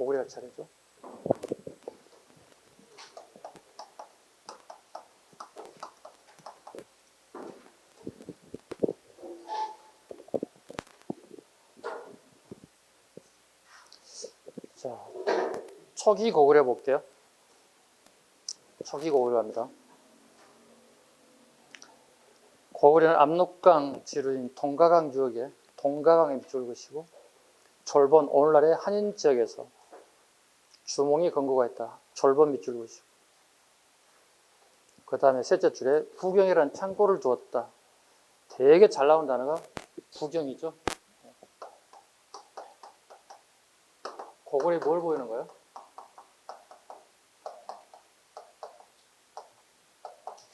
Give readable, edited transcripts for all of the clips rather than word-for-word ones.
고구려 할 차례죠. 자, 초기 고구려 볼게요. 초기 고구려 합니다. 고구려는 압록강 지류인 동가강 유역에 동가강에 밑줄 것이고 졸본 오늘날의 한인 지역에서 주몽이 건거가 있다. 졸본 밑줄 것이고 그 다음에 셋째 줄에 부경이라는 창고를 두었다. 되게 잘 나온 단어가 부경이죠. 고구려에 뭘 보이는 거예요?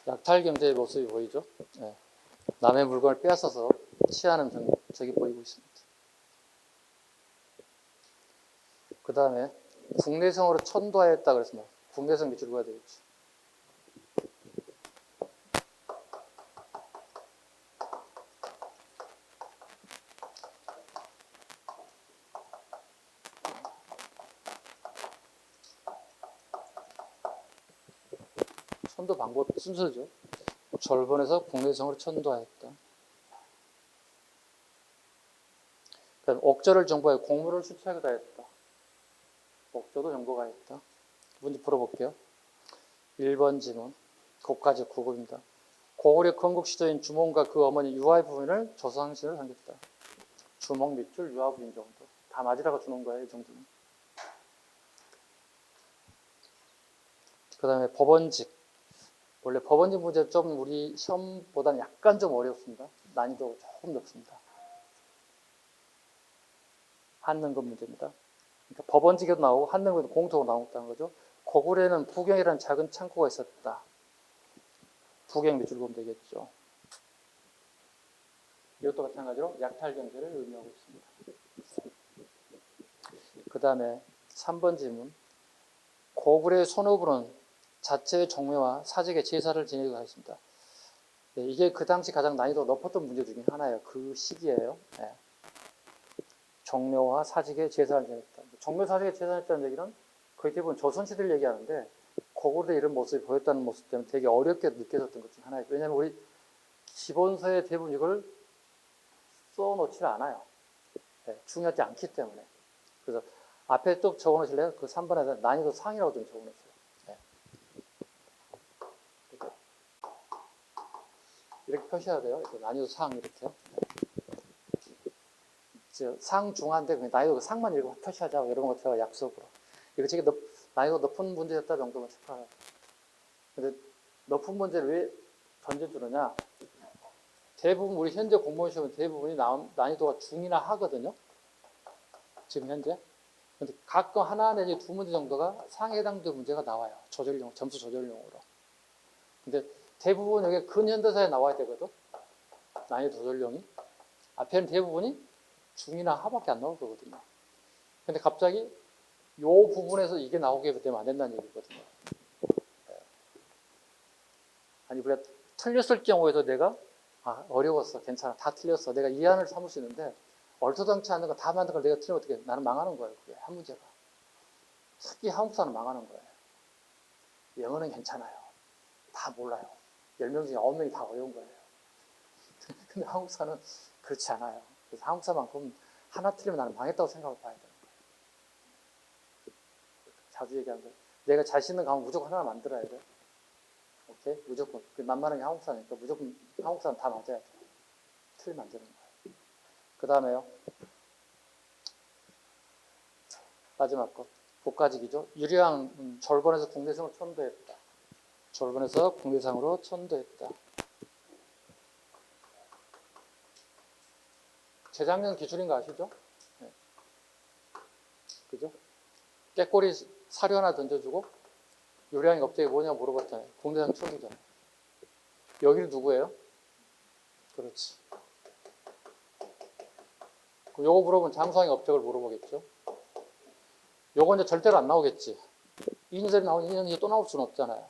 약탈 경제의 모습이 보이죠. 네. 남의 물건을 빼앗아서 취하는 적이 보이고 있습니다. 그 다음에 국내성으로 천도하였다 그랬습니다. 국내성 밑줄 그어야 되겠죠. 천도 방법 순서죠. 졸본에서 국내성으로 천도하였다. 그다음 옥저를 정보하여 공물을 수취하기도 하였다. 옥저도 정보가 있다. 문제 풀어볼게요. 1번 지문. 고까지 9급입니다. 고구려 건국 시조인 주몽과 그 어머니 유아의 부인을 조상신을 삼겼다. 주몽 밑줄 유아 부인 정도. 다 맞으라고 주는 거예요. 이 정도는. 그 다음에 법원직. 원래 법원직 문제 좀 우리 시험보다는 약간 좀 어렵습니다. 난이도 조금 높습니다. 한능급 문제입니다. 그러니까 법원직에도 나오고 한능급에도 공통으로 나온다는 거죠. 고구려에는 부경이라는 작은 창고가 있었다. 부경 밑줄 보면 되겠죠. 이것도 마찬가지로 약탈 경제를 의미하고 있습니다. 그 다음에 3번 질문. 고구려의 손오부는 자체의 종묘와 사직의 제사를 지내기도 하였습니다. 네, 이게 그 당시 가장 난이도 높았던 문제 중에 하나예요. 그 시기예요. 네. 종묘와 사직의 제사를 지냈다. 종묘 사직의 제사를 했다는 얘기는 거의 대부분 조선시대를 얘기하는데 고구려의 이런 모습이 보였다는 모습 때문에 되게 어렵게 느껴졌던 것 중 하나예요. 왜냐하면 우리 기본서에 대부분 이걸 써놓지 않아요. 네, 중요하지 않기 때문에. 그래서 앞에 또 적어놓으실래요? 그 3번에서 난이도 상이라고 좀 적어놓으세요. 네. 이렇게 표시해야 돼요. 이렇게 난이도 상 이렇게요. 상 중한데 난이도 상만 읽고 표시하자고 이런 거 제가 약속으로. 이거 되게 난이도 높은 문제였다 정도만 체크하라고. 근데 높은 문제를 왜 던져주느냐? 대부분 우리 현재 공무원 시험은 대부분이 난이도가 중이나 하거든요. 지금 현재. 근데 가끔 하나 내지 두 문제 정도가 상에 해당되는 문제가 나와요. 조절용, 점수 조절용으로. 근데 대부분 여기 근현대사에 나와야 되거든. 난이도 조절용이. 앞에는 대부분이 중이나 하밖에 안 나올 거거든요. 근데 갑자기 이 부분에서 이게 나오게 되면 안 된다는 얘기거든요. 아니, 우리가 틀렸을 경우에도 내가 어려웠어, 괜찮아, 다 틀렸어, 내가 이해안을 삼을 수 있는데 얼토당치 않는 거 다 만든 걸 내가 틀리면 어떻게 나는 망하는 거예요. 그게 한 문제가. 특히 한국사는 망하는 거예요. 영어는 괜찮아요. 다 몰라요. 10명 중에 9명이 다 어려운 거예요. 근데 한국사는 그렇지 않아요. 그래서 한국사만큼 하나 틀리면 나는 망했다고 생각을 봐야 되는 거예요. 자주 얘기하는 거예요. 내가 자신 있는 과목 무조건 하나 만들어야 돼. 오케이? 무조건. 만만한 게 한국사니까 무조건 한국사는 다 맞아야 돼. 틀리면 안 되는 거예요. 그 다음에요. 마지막 거. 국가직이죠. 유리왕 졸본에서 국내성으로 천도했다. 졸본에서 국내상으로 천도했다. 재작년 기출인 거 아시죠? 네. 그죠? 깨꼬리 사료 하나 던져주고 유리왕이 업적이 뭐냐고 물어봤잖아요. 국내상 처음이잖아요. 여기는 누구예요? 그렇지. 요거 물어보면 장수왕의 업적을 물어보겠죠. 요거 이제 절대로 안 나오겠지. 2년 전에 나온 2년 뒤에 또 나올 수는 없잖아요.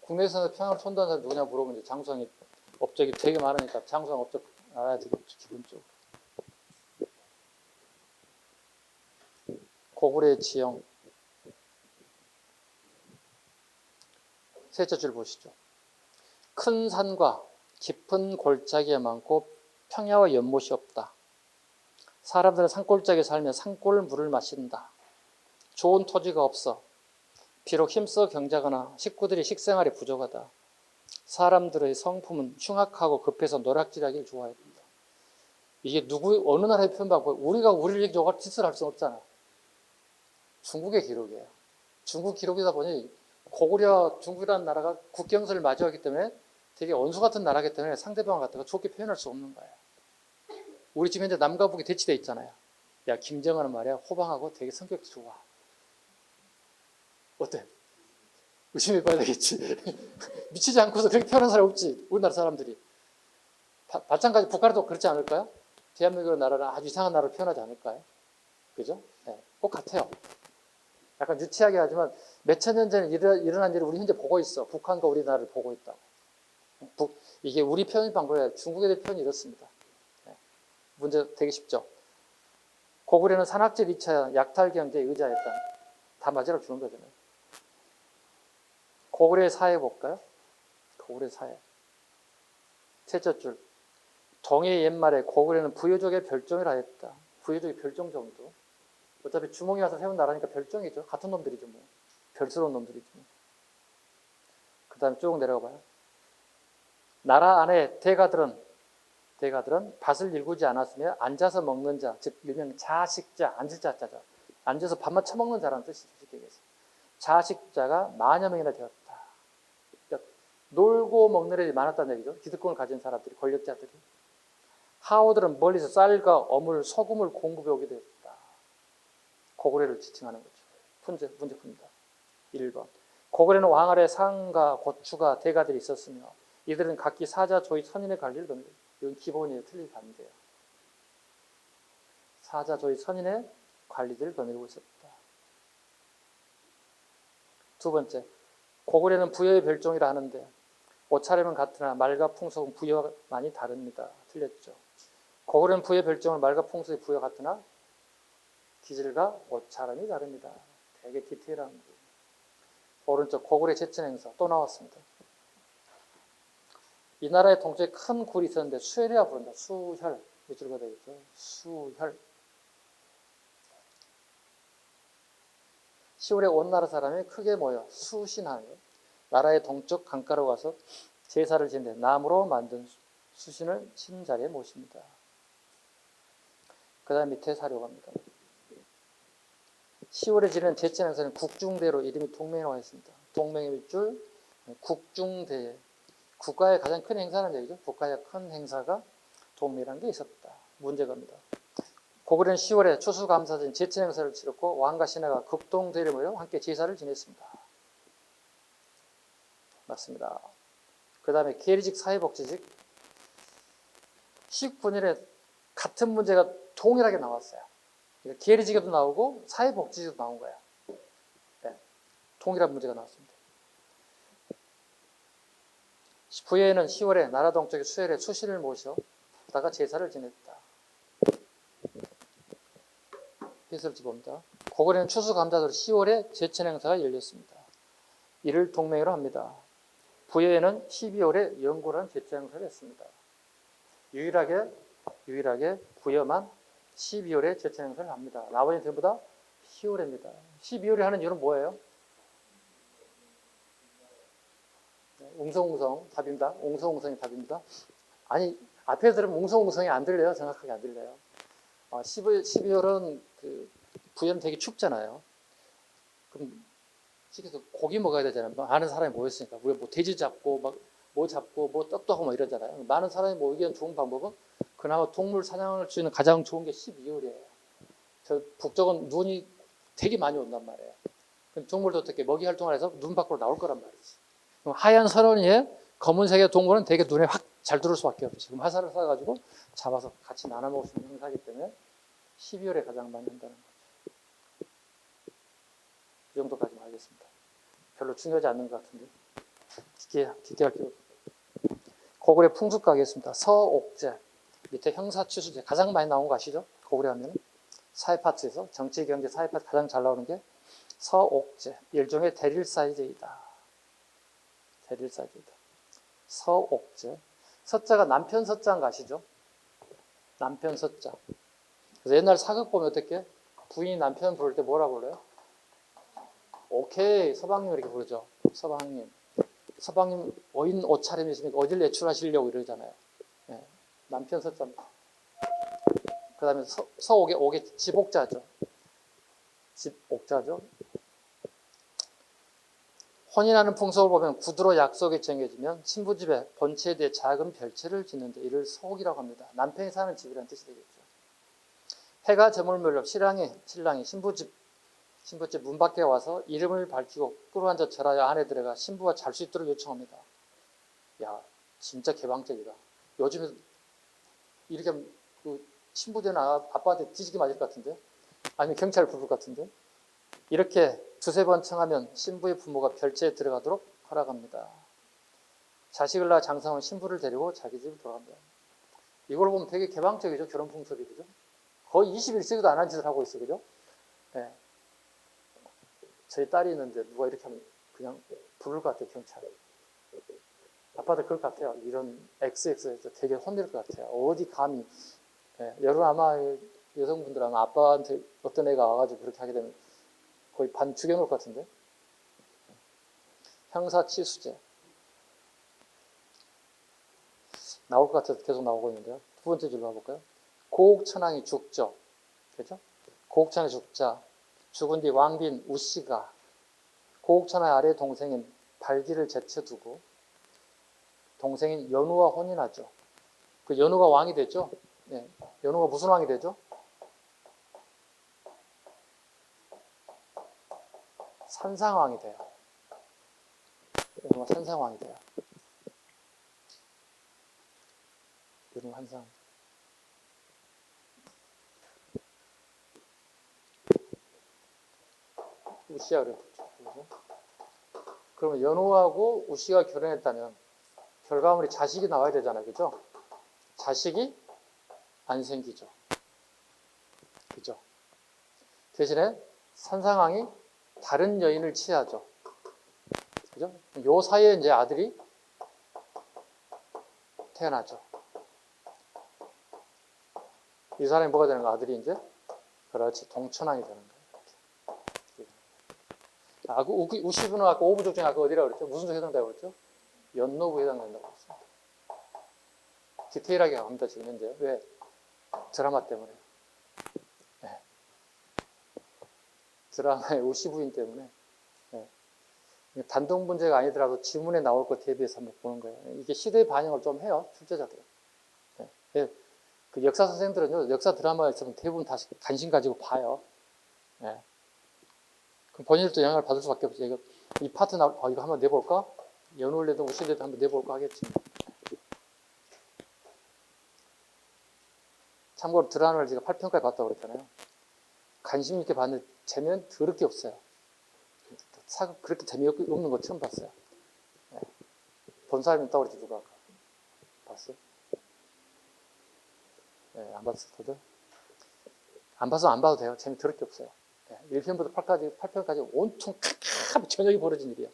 국내에서 평양을 천도한 사람이 누구냐 물어보면 이제 장수왕의 업적이 되게 많으니까 장수왕 업적 알아야 되겠죠. 기본적으로. 고구려의 지형. 셋째 줄 보시죠. 큰 산과 깊은 골짜기에 많고 평야와 연못이 없다. 사람들은 산골짜기에 살며 산골 물을 마신다. 좋은 토지가 없어. 비록 힘써 경작하나 식구들이 식생활이 부족하다. 사람들의 성품은 흉악하고 급해서 노략질하기를 좋아했다. 이게 어느 나라의 표현 방법? 우리가 우리를 저걸 짓을 할 수는 없잖아. 중국의 기록이에요. 중국 기록이다 보니 고구려 중국이라는 나라가 국경선을 마주하기 때문에 되게 원수 같은 나라이기 때문에 상대방을 갖다가 좋게 표현할 수 없는 거예요. 우리 지금 현재 남과 북이 대치돼 있잖아요. 야, 김정은은 말이야 호방하고 되게 성격이 좋아. 어때? 의심해봐야 되겠지. 미치지 않고서 그렇게 표현하는 사람 없지. 우리나라 사람들이. 마찬가지 북한도 그렇지 않을까요? 대한민국 나라는 아주 이상한 나라를 표현하지 않을까요? 그죠? 네, 꼭 같아요. 약간 유치하게 하지만 몇천 년 전에 일어난 일을 우리 현재 보고 있어. 북한과 우리나라를 보고 있다고. 이게 우리 표현 방법이에요. 중국 애들 표현이 이렇습니다. 네. 문제 되게 쉽죠. 고구려는 산악질 2차 약탈 경제에 의지했다. 다 맞으라고 주는 거잖아요. 고구려의 사회 볼까요? 고구려의 사회. 셋째 줄. 동해 옛말에 고구려는 부여족의 별종이라 했다. 부여족의 별종 정도. 어차피 주몽이 와서 세운 나라니까 별종이죠. 같은 놈들이죠. 뭐. 별스러운 놈들이죠. 그 다음에 쭉 내려가 봐요. 나라 안에 대가들은 밭을 일구지 않았으며 앉아서 먹는 자, 즉 일명 자식자, 앉을 자자죠. 앉아서 밥만 처먹는 자라는 뜻이죠. 쉽게 얘기해서. 자식자가 만여 명이나 되었다. 그러니까 놀고 먹는 애들이 많았다는 얘기죠. 기득권을 가진 사람들이, 권력자들이. 하오들은 멀리서 쌀과 어물, 소금을 공급해 오게 되었다. 고구려를 지칭하는 거죠. 문제 풉니다. 1번. 고구려는 왕 아래 상과 고추가 대가들이 있었으며 이들은 각기 사자, 조이, 선인의 관리를 넘기고 이건 기본이에요. 틀리지 않는데요. 사자, 조이, 선인의 관리들을 거느리고 있었다. 두 번째, 고구려는 부여의 별종이라 하는데 옷차림은 같으나 말과 풍속은 부여가 많이 다릅니다. 틀렸죠. 고구려는 부여의 별종은 말과 풍속의 부여 같으나 기질과 옷차림이 다릅니다. 되게 디테일한 거예요. 오른쪽 고구려 제천 행사 또 나왔습니다. 이 나라의 동쪽에 큰 굴이 있었는데 수혈이라 부른다. 수혈. 밑줄가 되겠죠. 수혈. 시월에 온 나라 사람이 크게 모여 수신하여 나라의 동쪽 강가로 가서 제사를 지내 나무로 만든 수신을 신 자리에 모십니다. 그 다음 밑에 사료가 합니다. 10월에 지낸 제천 행사는 국중대로 이름이 동맹이라고 했습니다. 동맹의 밑줄 국중대. 국가의 가장 큰 행사는 얘기죠. 국가의 큰 행사가 동맹이라는 게 있었다. 문제가입니다. 고구려는 10월에 추수감사절 제천 행사를 치렀고 왕과 신하가 극동대를 모여 함께 제사를 지냈습니다. 맞습니다. 그 다음에 계리직 사회복지직 19년에 같은 문제가 동일하게 나왔어요. 그러니까 계리직에도 나오고 사회복지직도 나온 거예요. 네. 동일한 문제가 나왔습니다. 부여에는 10월에 나라 동쪽의 수혈에 수신을 모셔다가 제사를 지냈다. 해설지 봅니다. 고구려는 추수감사절 10월에 제천 행사가 열렸습니다. 이를 동맹으로 합니다. 부여에는 12월에 영고라는 제천 행사를 했습니다. 유일하게 부여만 12월에 제천 행사를 합니다. 나머지는 전부 다 10월입니다. 12월에 하는 이유는 뭐예요? 웅성웅성 답입니다. 웅성웅성이 답입니다. 아니 앞에 들으면 웅성웅성이 안 들려요. 정확하게 안 들려요. 12월은 부여는 되게 춥잖아요. 그럼 집에서 고기 먹어야 되잖아요. 많은 사람이 모였으니까 우리가 뭐 돼지 잡고 막 뭐 잡고 뭐 떡도 하고 막 이러잖아요. 많은 사람이 모이기 위한 좋은 방법은 그나마 동물 사냥할 수 있는 가장 좋은 게 12월이에요. 저 북쪽은 눈이 되게 많이 온단 말이에요. 그럼 동물도 어떻게 먹이 활동을 해서 눈 밖으로 나올 거란 말이지. 그럼 하얀 선원이에 검은색의 동물은 되게 눈에 확 잘 들어올 수밖에 없죠. 지금 화살을 쏴가지고 잡아서 같이 나눠 먹을 수 있는 행사이기 때문에 12월에 가장 많이 한다는 거죠. 이 정도까지만 하겠습니다. 별로 중요하지 않는 것 같은데 기대할 필요 없어요. 고구려 풍습가 하겠습니다. 서옥제 밑에 형사취수제 가장 많이 나온 거 아시죠? 고구려 하면 사회 파트에서 정치, 경제, 사회 파트 가장 잘 나오는 게 서옥제, 일종의 대릴사이제이다. 대릴사이제이다. 서옥제. 서자가 남편 서자인 거 아시죠? 남편 서자. 그래서 옛날 사극 보면 어떻게? 부인이 남편 부를 때 뭐라고 불러요? 오케이, 서방님 이렇게 부르죠. 서방님. 서방님 오인 옷차림이 있으니까 어딜 내출하시려고 이러잖아요. 네. 남편 서자입니다. 그 다음에 서옥의 옥의 집옥자죠. 집옥자죠. 혼인하는 풍속을 보면 구두로 약속이 정해지면 신부집에 본체에 대해 작은 별채를 짓는데 이를 서옥이라고 합니다. 남편이 사는 집이라는 뜻이 되겠죠. 해가 저물 무렵 신랑이 신부집 문 밖에 와서 이름을 밝히고 꿇어앉아 절하여 안에 들어가 신부와 잘 수 있도록 요청합니다. 야, 진짜 개방적이다. 요즘에 이렇게 하면 그 신부 되는 아빠한테 뒤지게 맞을 것 같은데? 아니면 경찰 부를 것 같은데? 이렇게 두세 번 청하면 신부의 부모가 별채에 들어가도록 허락합니다. 자식을 낳아 장성한 신부를 데리고 자기 집으로 돌아갑니다. 이걸 보면 되게 개방적이죠. 결혼 풍습이. 그죠? 거의 21세기도 안 한 짓을 하고 있어요. 그죠? 네. 저희 딸이 있는데 누가 이렇게 하면 그냥 부를 것 같아요. 경찰. 아빠도 그럴 것 같아요. 이런 XX에서 되게 혼낼 것 같아요. 어디 감히. 네. 여러분 아마 여성분들 아마 아빠한테 어떤 애가 와가지고 그렇게 하게 되면 거의 반 죽여놓을 것 같은데. 형사치수제. 나올 것 같아서 계속 나오고 있는데요. 두 번째 줄로 가볼까요? 고옥천왕이 죽죠. 그죠? 고옥천왕이 죽자. 죽은 뒤 왕비인 우씨가 고옥천왕 아래 동생인 발기를 제쳐두고 동생인 연우와 혼인하죠. 그 연우가 왕이 되죠. 네. 연우가 무슨 왕이 되죠? 산상왕이 돼요. 연우가 산상왕이 돼요. 연우 한상. 우씨가 그래. 그러면 연우하고 우씨가 결혼했다면 결과물이 자식이 나와야 되잖아요. 그죠? 자식이 안 생기죠. 그죠? 대신에 산상왕이 다른 여인을 취하죠. 그죠? 요 사이에 이제 아들이 태어나죠. 이 사람이 뭐가 되는 거야? 아들이 이제? 그렇지. 동천왕이 되는 거예요. 아, 그 우시부는 아까 오부족 중에 아까 어디라고 그랬죠? 무슨 족 해당된다고 그랬죠? 연노부 해당된다고 그랬어요. 디테일하게 갑니다, 지금 현재. 왜? 드라마 때문에. 네. 드라마의 우시부인 때문에. 네. 단독 문제가 아니더라도 지문에 나올 것 대비해서 한번 보는 거예요. 이게 시대의 반영을 좀 해요, 출제자들은. 네. 네. 그 역사 선생님들은요, 역사 드라마에 있으면 대부분 다시 관심 가지고 봐요. 네. 그럼 본인들도 영향을 받을 수밖에 없죠. 이거, 이 파트 이거 한번 내볼까? 연월래도 우시대도 한번 내볼까 하겠지. 참고로 드라마를 제가 8편까지 봤다고 그랬잖아요. 관심 있게 봤는데 재미는 더럽게 없어요. 사극 그렇게 재미없는 거 처음 봤어요. 네. 본 사람이 있다고 그랬지, 누가. 봤어요? 네, 안 봤을 거든. 안 봐서 안 봐도 돼요. 재미 더럽게 없어요. 네, 1편부터 8편까지 온통 저녁이 벌어진 일이에요.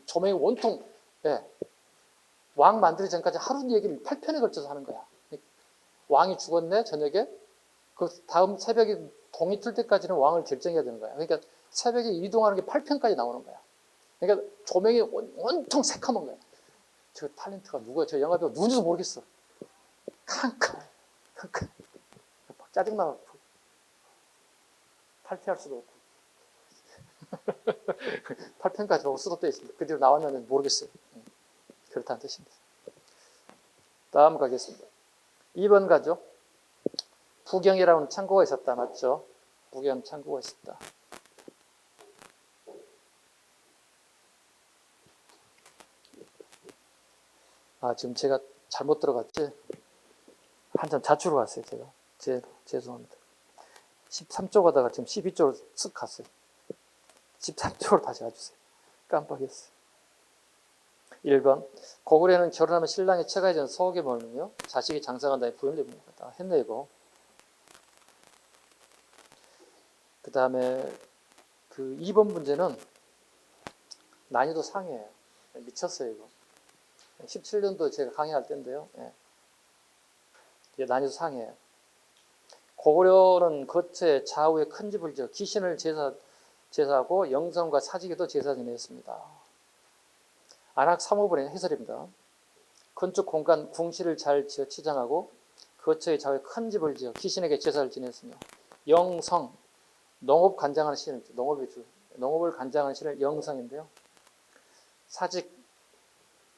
조명이 온통, 네. 왕 만들기 전까지 하루 얘기를 8편에 걸쳐서 하는 거야. 왕이 죽었네, 저녁에. 그 다음 새벽에 동이 틀 때까지는 왕을 결정해야 되는 거야. 그러니까 새벽에 이동하는 게 8편까지 나오는 거야. 그러니까 조명이 온통 새카만 거야. 저 탤런트가 누구야? 저 영화배우 누군지도 모르겠어. 캄캄. 막 짜증나고 탈퇴할 수도 없고 8편까지 보고 수도 떼 있습니다. 그 뒤로 나왔는지 모르겠어요. 그렇다는 뜻입니다. 다음 가겠습니다. 2번 가죠. 부경이라는 창고가 있었다. 맞죠? 부경 창고가 있었다. 아, 지금 제가 잘못 들어갔지? 한참 좌측으로 갔어요, 제가. 죄송합니다. 13쪽 가다가 지금 12쪽으로 쓱 갔어요. 13쪽으로 다시 와주세요. 깜빡했어요. 1번. 고구려는 결혼하면 신랑이 처가에 전 서옥에 머물며 자식이 장성한다에 부인을 입니다. 다 했네, 이거. 그 다음에 그 2번 문제는 난이도 상이에요. 미쳤어요, 이거. 17년도 제가 강의할 때인데요. 예. 이게 난이도 상이에요. 고구려는 거처에 좌우에 큰 집을 지어 기신을 제사하고 영성과 사직에도 제사 지냈습니다. 안학 3호분의 해설입니다. 건축 공간 궁실을 잘 지어 치장하고 거처에 좌우에 큰 집을 지어 기신에게 제사를 지냈으며 영성, 농업 관장하는 신을 농업을 관장하는 신을 영성인데요. 사직,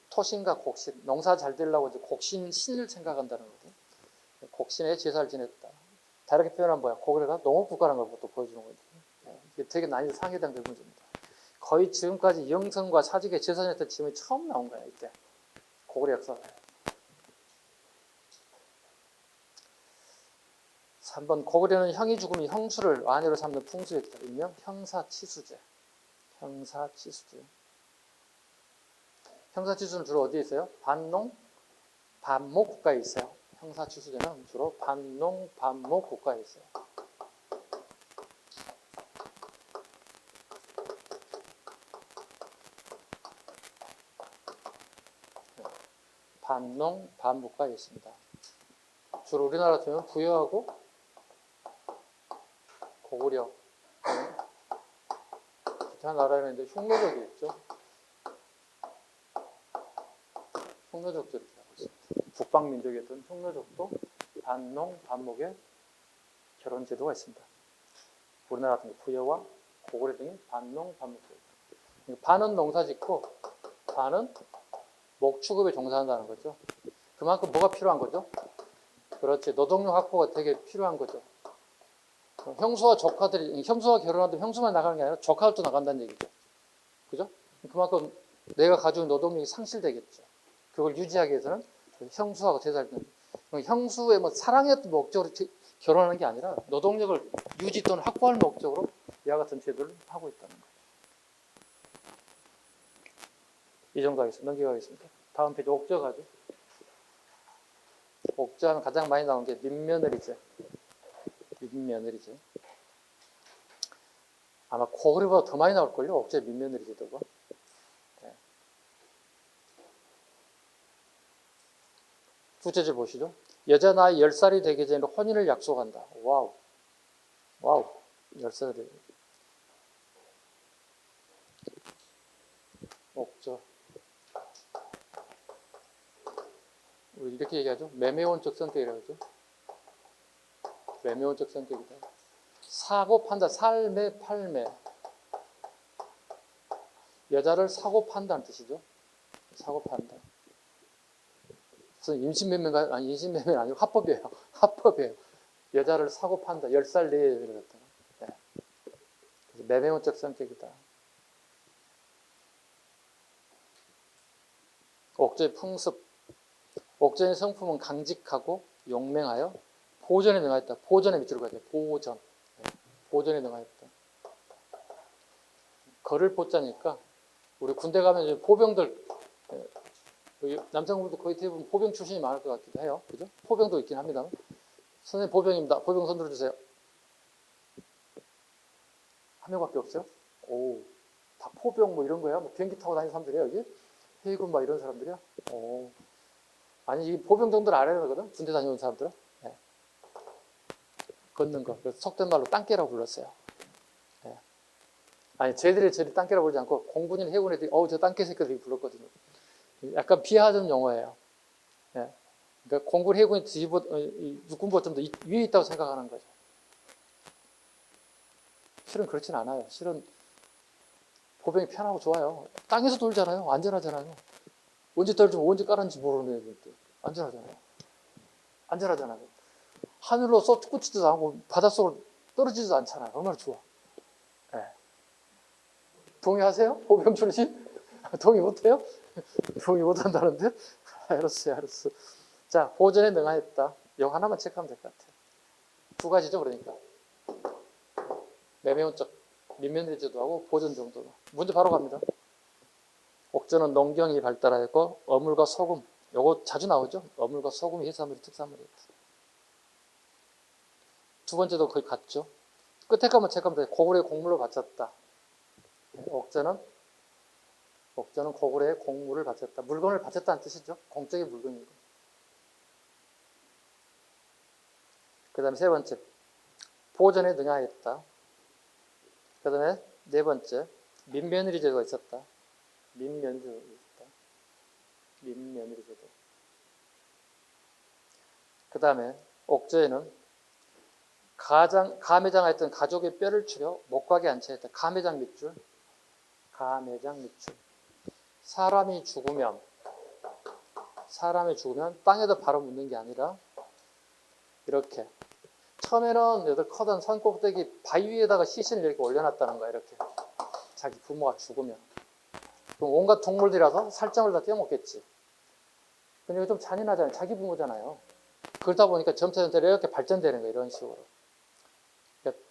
토신과 곡신, 농사 잘 되려고 이제 곡신 신을 생각한다는 거죠. 곡신에 제사를 지냈다. 다르게 표현하면 뭐야? 고구려가 농업국가라는 걸 또 보여주는 거죠. 이게 되게 난이도 상해당된 문제입니다. 거의 지금까지 영성과 사직에 제사 지냈던 지문이 처음 나온 거야, 이때. 고구려 역사가. 3번 고구려는 형이 죽으면 형수를 아내로 삼는 풍수에 있다. 일명 형사치수제. 형사치수제. 형사치수는 주로 어디에 있어요? 반농, 반목 국가에 있어요. 형사치수제는 주로 반농, 반목 국가에 있어요. 반농, 반목가에 있습니다. 주로 우리나라 같으면 부여하고 고구려, 기타 나라에는 이제 흉노족이 있죠. 흉노족도 이렇게 하고 있습니다. 북방민족이었던 흉노족도 반농, 반목의 결혼 제도가 있습니다. 우리나라 같은 부여와 고구려 등이 반농, 반목도 있다. 반은 농사 짓고 반은 목축업에 종사한다는 거죠. 그만큼 뭐가 필요한 거죠? 그렇지. 노동력 확보가 되게 필요한 거죠. 형수와 조카들이, 형수와 결혼하면 형수만 나가는 게 아니라 조카들도 나간다는 얘기죠. 그죠? 그만큼 내가 가져온 노동력이 상실되겠죠. 그걸 유지하기 위해서는 형수하고 제사를 드는 형수의 뭐 사랑의 목적으로 결혼하는 게 아니라 노동력을 유지 또는 확보할 목적으로 이와 같은 제도를 하고 있다는 거예요. 이 정도 하겠습니다. 넘겨가겠습니다. 다음 페이지 옥저가죠. 옥저하면 가장 많이 나오는 게 민며느리제. 민며느리제. 아마 고구려보다 더 많이 나올걸요. 옥저의 민며느리제도가. 네. 두째째 보시죠. 여자 나이 10살이 되기 전에 혼인을 약속한다. 와우. 10살이 되기. 옥저. 우리 이렇게 얘기하죠. 매매원적 성격이라고 하죠. 매매원적 성격이다. 사고 판다. 살매, 팔매. 여자를 사고 판다는 뜻이죠. 사고 판다. 그래서 임신매매가 아니 임신매매는 아니고 합법이에요. 합법이에요. 여자를 사고 판다. 10살 내에 이랬다. 네. 그래서 매매원적 성격이다. 옥저의 풍습. 옥저의 성품은 강직하고 용맹하여 보전에 능하였다. 보전의 밑으로 가죠. 보전. 네. 보전에 능하였다. 거를 보자니까 우리 군대 가면 이제 포병들 남성분도 거의 대부분 포병 출신이 많을 것 같기도 해요. 그죠? 포병도 있긴 합니다. 선생님 포병입니다. 포병 손 들어주세요. 한 명밖에 없어요? 오, 다 포병 뭐 이런 거야? 뭐 비행기 타고 다니는 사람들이야 여기? 해군 막 이런 사람들이야? 오. 아니 이 포병 정도를 알아야 되거든. 군대 다녀온 사람들은. 네. 걷는 거. 그래서 속된 말로 땅개라고 불렀어요. 네. 아니 저희 땅개라고 부르지 않고 공군인 해군 애들이 저 땅개 새끼들이 불렀거든요. 약간 비하하는 용어예요. 네. 그러니까 공군 해군이 육군보다 좀 더 위에 있다고 생각하는 거죠. 실은 그렇진 않아요. 실은 포병이 편하고 좋아요. 땅에서 돌잖아요. 안전하잖아요. 언제 떨어지면 언제 깔았는지 모르는 애들. 안전하잖아요. 안전하잖아요. 하늘로 솟구치지도 않고 바닷속으로 떨어지지도 않잖아요. 얼마나 좋아. 네. 동의하세요? 포병 출신? 동의 못해요? 동의 못한다는데? 알았어요. 자, 보전에 능하였다. 이거 하나만 체크하면 될 것 같아요. 두 가지죠, 그러니까. 매매원적, 민면대 제도하고 보전 정도로. 문제 바로 갑니다. 옥저는 농경이 발달하였고 어물과 소금, 요거 자주 나오죠. 어물과 소금이 해산물이 특산물이었다. 두 번째도 거의 같죠. 끝에 가면 체크하면 돼. 고구려의 곡물로 바쳤다. 옥저는 고구려의 곡물을 바쳤다. 물건을 바쳤다는 뜻이죠. 공적인 물건이고. 그 다음에 세 번째, 보전에 능하였다. 그 다음에 네 번째, 민며느리 제도가 있었다. 민며느리 제도. 그 다음에 옥저에는 가매장하였던 가족의 뼈를 추려 목각에 안치했다. 가매장 밑줄. 사람이 죽으면 땅에다 바로 묻는 게 아니라 이렇게 처음에는 여덟 커던 산 꼭대기 바위 위에다가 시신을 이렇게 올려놨다는 거야. 이렇게 자기 부모가 죽으면 그럼 온갖 동물들이라서 살점을 다 떼어먹겠지. 근데 좀 잔인하잖아요. 자기 부모잖아요. 그러다 보니까 점차 이렇게 발전되는 거예요. 이런 식으로. 그러니까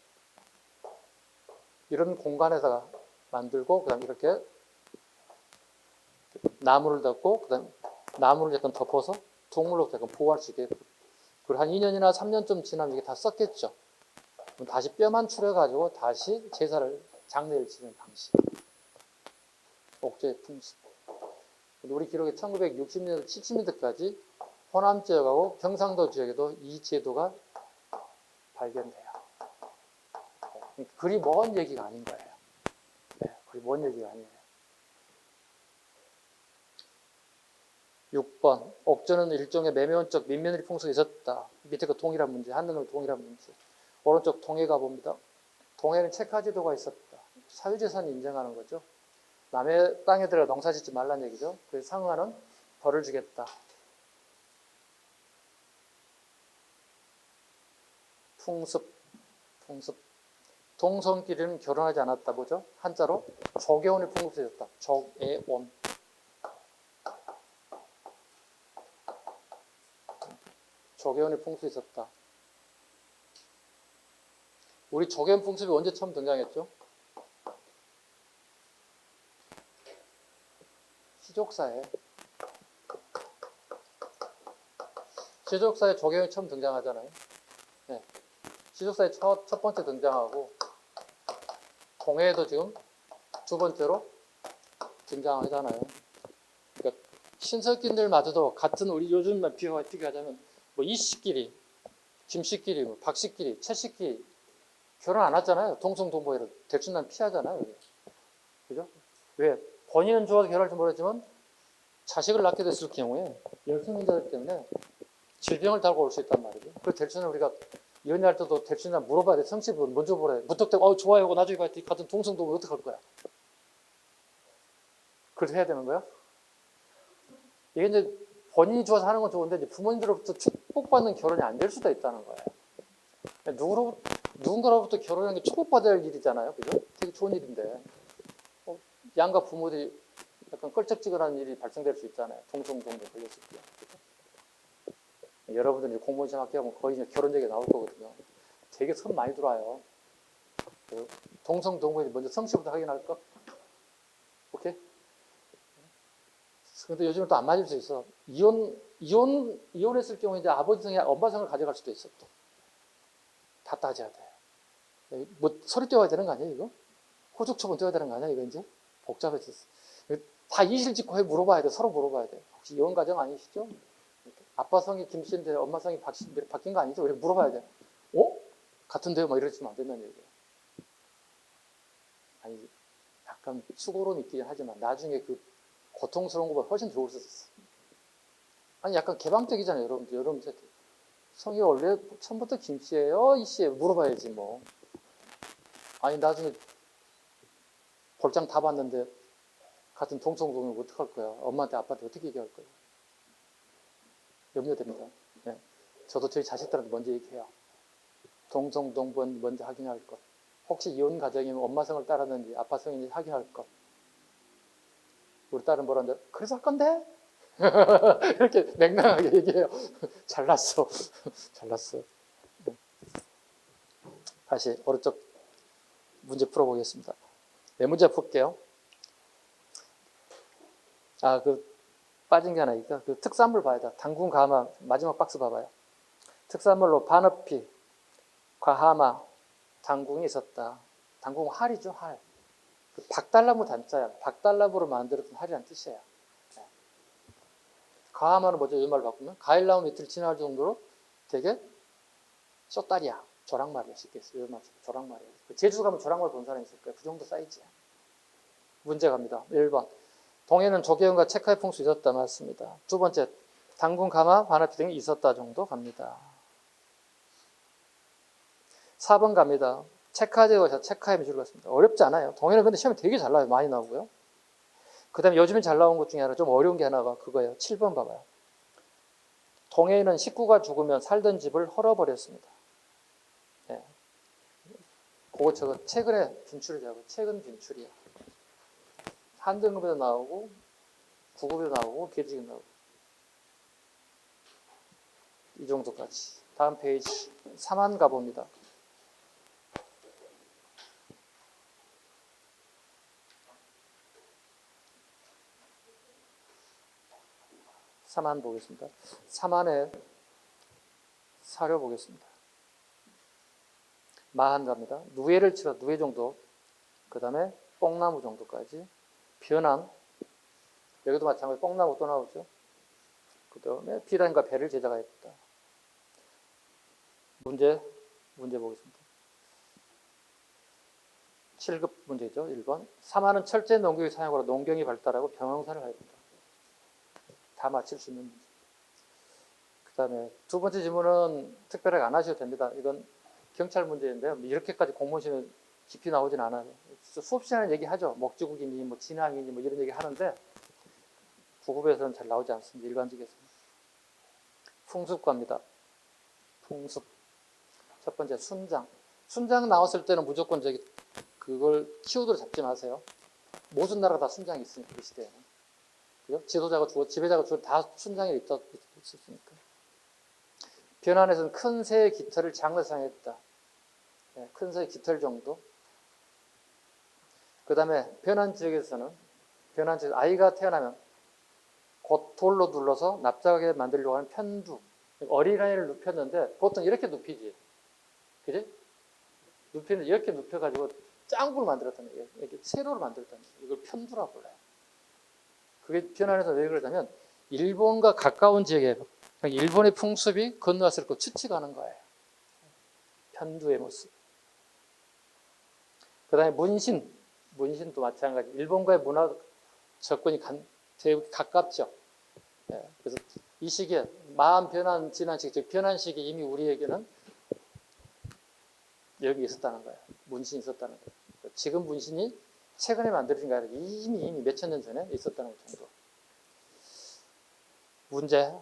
이런 공간에다가 만들고 그다음 이렇게 나무를 덮고 그다음 나무를 약간 덮어서 동물로 약간 보호할 수 있게. 그리고 한 2년이나 3년쯤 지나면 이게 다 썩겠죠. 그럼 다시 뼈만 추려가지고 다시 제사를 장례를 치는 방식. 옥저의 풍습. 우리 기록에 1960년대, 70년대까지 호남 지역하고 경상도 지역에도 이 제도가 발견돼요. 그리 먼 얘기가 아닌 거예요. 네, 그리 먼 얘기가 아니에요. 6번, 옥저는 일종의 매매원적 민며느리 풍속이 있었다. 밑에 그 동일한 문제, 한눈으로 동일한 문제. 오른쪽 동해 가봅니다. 동해는 체카제도가 있었다. 사유재산 인정하는 거죠. 남의 땅에 들어가 농사 짓지 말란 얘기죠. 그래서 상하는 벌을 주겠다. 풍습. 동성끼리는 결혼하지 않았다. 뭐죠? 한자로 조계혼의 풍습이 있었다. 조계혼. 조계혼의 풍습이 있었다. 우리 조계혼 풍습이 언제 처음 등장했죠? 시족사에 조계혼이 처음 등장하잖아요. 네. 시족사에 첫 번째 등장하고 동해에도 지금 두 번째로 등장하잖아요. 그러니까 신석기들마저도 같은 우리 요즘만 비교하자면 뭐 이씨끼리, 김씨끼리, 뭐 박씨끼리, 최씨끼리 결혼 안 하잖아요. 동성동보회로 대충 피하잖아요. 그죠? 왜? 본인은 좋아서 결혼할지 모르겠지만 자식을 낳게 됐을 경우에 열성민자들 때문에 질병을 달고 올 수 있단 말이죠. 그래서 대충은 우리가 연애할 때도 대충 물어봐야 돼. 성씨를 먼저 보래. 무턱대고 좋아요 하고 나중에 같은 동성동보 어떻게 할 거야? 그래서 해야 되는 거야? 이게 이제 본인이 좋아서 하는 건 좋은데 이제 부모님들로부터 축복받는 결혼이 안 될 수도 있다는 거예요. 누군가로부터 결혼하는 게 축복받아야 할 일이잖아요. 그죠? 되게 좋은 일인데. 양가 부모들이 약간 껄쩍지근한 일이 발생될 수 있잖아요. 동성동보에 걸렸을 때. 그죠? 여러분들이 공무원 시험 합격하면 거의 이제 결혼 얘기가 나올 거거든요. 되게 선 많이 들어와요. 동성동보에 먼저 성씨부터 확인할까? 오케이? 근데 요즘은 또 안 맞을 수 있어. 이혼했을 경우에 이제 아버지 성이 엄마 성을 가져갈 수도 있어. 또. 다 따져야 돼. 뭐 서류 떼어야 되는 거 아니야, 이거? 호적 처분 떼어야 되는 거 아니야, 이거 이제? 복잡해졌어. 다 이실직고해 물어봐야 돼. 서로 물어봐야 돼. 혹시 이혼 가정 아니시죠? 아빠 성이 김씨인데 엄마 성이 박씨인데 바뀐 거 아니죠? 이렇게 물어봐야 돼. 같은데요? 뭐 이러시면 안 된다는 얘기예요. 아니, 약간 수고로는 있긴 하지만 나중에 그 고통스러운 것보다 훨씬 좋을 수 있어. 아니, 약간 개방적이잖아요, 여러분들. 여러분들 성이 원래 처음부터 김씨예요? 이씨예요? 물어봐야지, 뭐. 아니, 나중에 볼장 다 봤는데 같은 동성동이면 어떡할 거야? 엄마한테 아빠한테 어떻게 얘기할 거야? 염려됩니다. 네. 저도 저희 자식들한테 먼저 얘기해요. 동성동본 먼저 확인할 것. 혹시 이혼 가정이면 엄마 성을 따랐는지 아빠 성인지 확인할 것. 우리 딸은 뭐라는데 그래서 할 건데? 이렇게 냉랭하게 얘기해요. 잘났어. 잘났어. 다시 오른쪽 문제 풀어보겠습니다. 네 문제 풀게요. 빠진 게 하나 있다. 그 특산물 봐야 돼. 당군, 가마, 마지막 박스 봐봐요. 특산물로 바느피, 과하마, 당궁이 있었다. 당궁 활이죠, 활. 그 박달나무 단자야. 박달나무로 만들었던 활이라는 뜻이에요. 네. 가하마는 뭐죠? 이 말 바꾸면 가일나무 밑을 지나갈 정도로 되게 숏다리야. 조랑말이야. 쉽게 해서 이 말, 조랑말이야. 제주 가면 조랑말 본 사람이 있을 거예요. 그 정도 사이즈야. 문제 갑니다. 1번. 동해는 조계현과 체카의 풍수 있었다. 맞습니다. 두 번째. 당군, 가마, 반합비 등이 있었다 정도 갑니다. 4번 갑니다. 체카제와 체카의 미주를 갔습니다. 어렵지 않아요. 동해는 근데 시험에 되게 잘 나와요. 많이 나오고요. 그 다음에 요즘에 잘 나온 것 중에 하나 좀 어려운 게 하나가 그거예요. 7번 봐봐요. 동해인은 식구가 죽으면 살던 집을 헐어버렸습니다. 예. 그거 저거 최근에 빈출이라고. 최근 빈출이야. 한 등급에도 나오고 9급에도 나오고 계직에도 나오고 이 정도까지. 다음 페이지 3안 가봅니다. 3안 보겠습니다. 3안에 사료 보겠습니다. 마한 갑니다. 누에를 치러 누에 정도. 그 다음에 뽕나무 정도까지. 변한. 여기도 마찬가지로 뽕나무 또 나오죠. 그 다음에 비단과 배를 제작하였다. 문제 보겠습니다. 7급 문제죠. 1번. 3안은 철제 농경의 사용으로 농경이 발달하고 병영사를 하였다. 다 맞힐 수 있는 문제. 그 다음에 두 번째 질문은 특별하게 안 하셔도 됩니다. 이건 경찰 문제인데요. 이렇게까지 공무원시험에 깊이 나오진 않아요. 수업 시간에 얘기하죠. 먹지국이니 뭐 진앙이니 뭐 이런 얘기 하는데 9급에서는 잘 나오지 않습니다. 일반직에서는. 풍습과입니다. 풍습. 첫 번째 순장. 순장 나왔을 때는 무조건 그걸 키워드로 잡지 마세요. 모든 나라가 다 순장이 있으니까 그 시대에는. 그죠? 지도자가 죽어, 지배자가 죽어 다 순장이 있었으니까. 변환에서는 큰 새의 깃털을 장로 사용했다. 네, 큰 새의 깃털 정도. 그 다음에 변환 지역에서는 아이가 태어나면 곧 돌로 눌러서 납작하게 만들려고 하는 편두. 어린아이를 눕혔는데 보통 이렇게 눕히지. 그지? 눕히는데 이렇게 눕혀가지고 짱구를 만들었다는 얘기예요. 이렇게 세로를 만들었다는 얘기예요. 이걸 편두라고 불러요. 그게 변환해서 왜 그러냐면 일본과 가까운 지역에 일본의 풍습이 건너왔을 거 추측하는 거예요. 편두의 모습. 그 다음에 문신도 마찬가지. 일본과의 문화 접근이 되게 가깝죠. 네, 그래서 이 시기에 마음 변환 지난 시기, 즉 변환 시기 이미 우리에게는 여기 있었다는 거예요. 문신이 있었다는 거예요. 지금 문신이 최근에 만들어진 게 아니라 이미 몇천 년 전에 있었다는 정도. 문제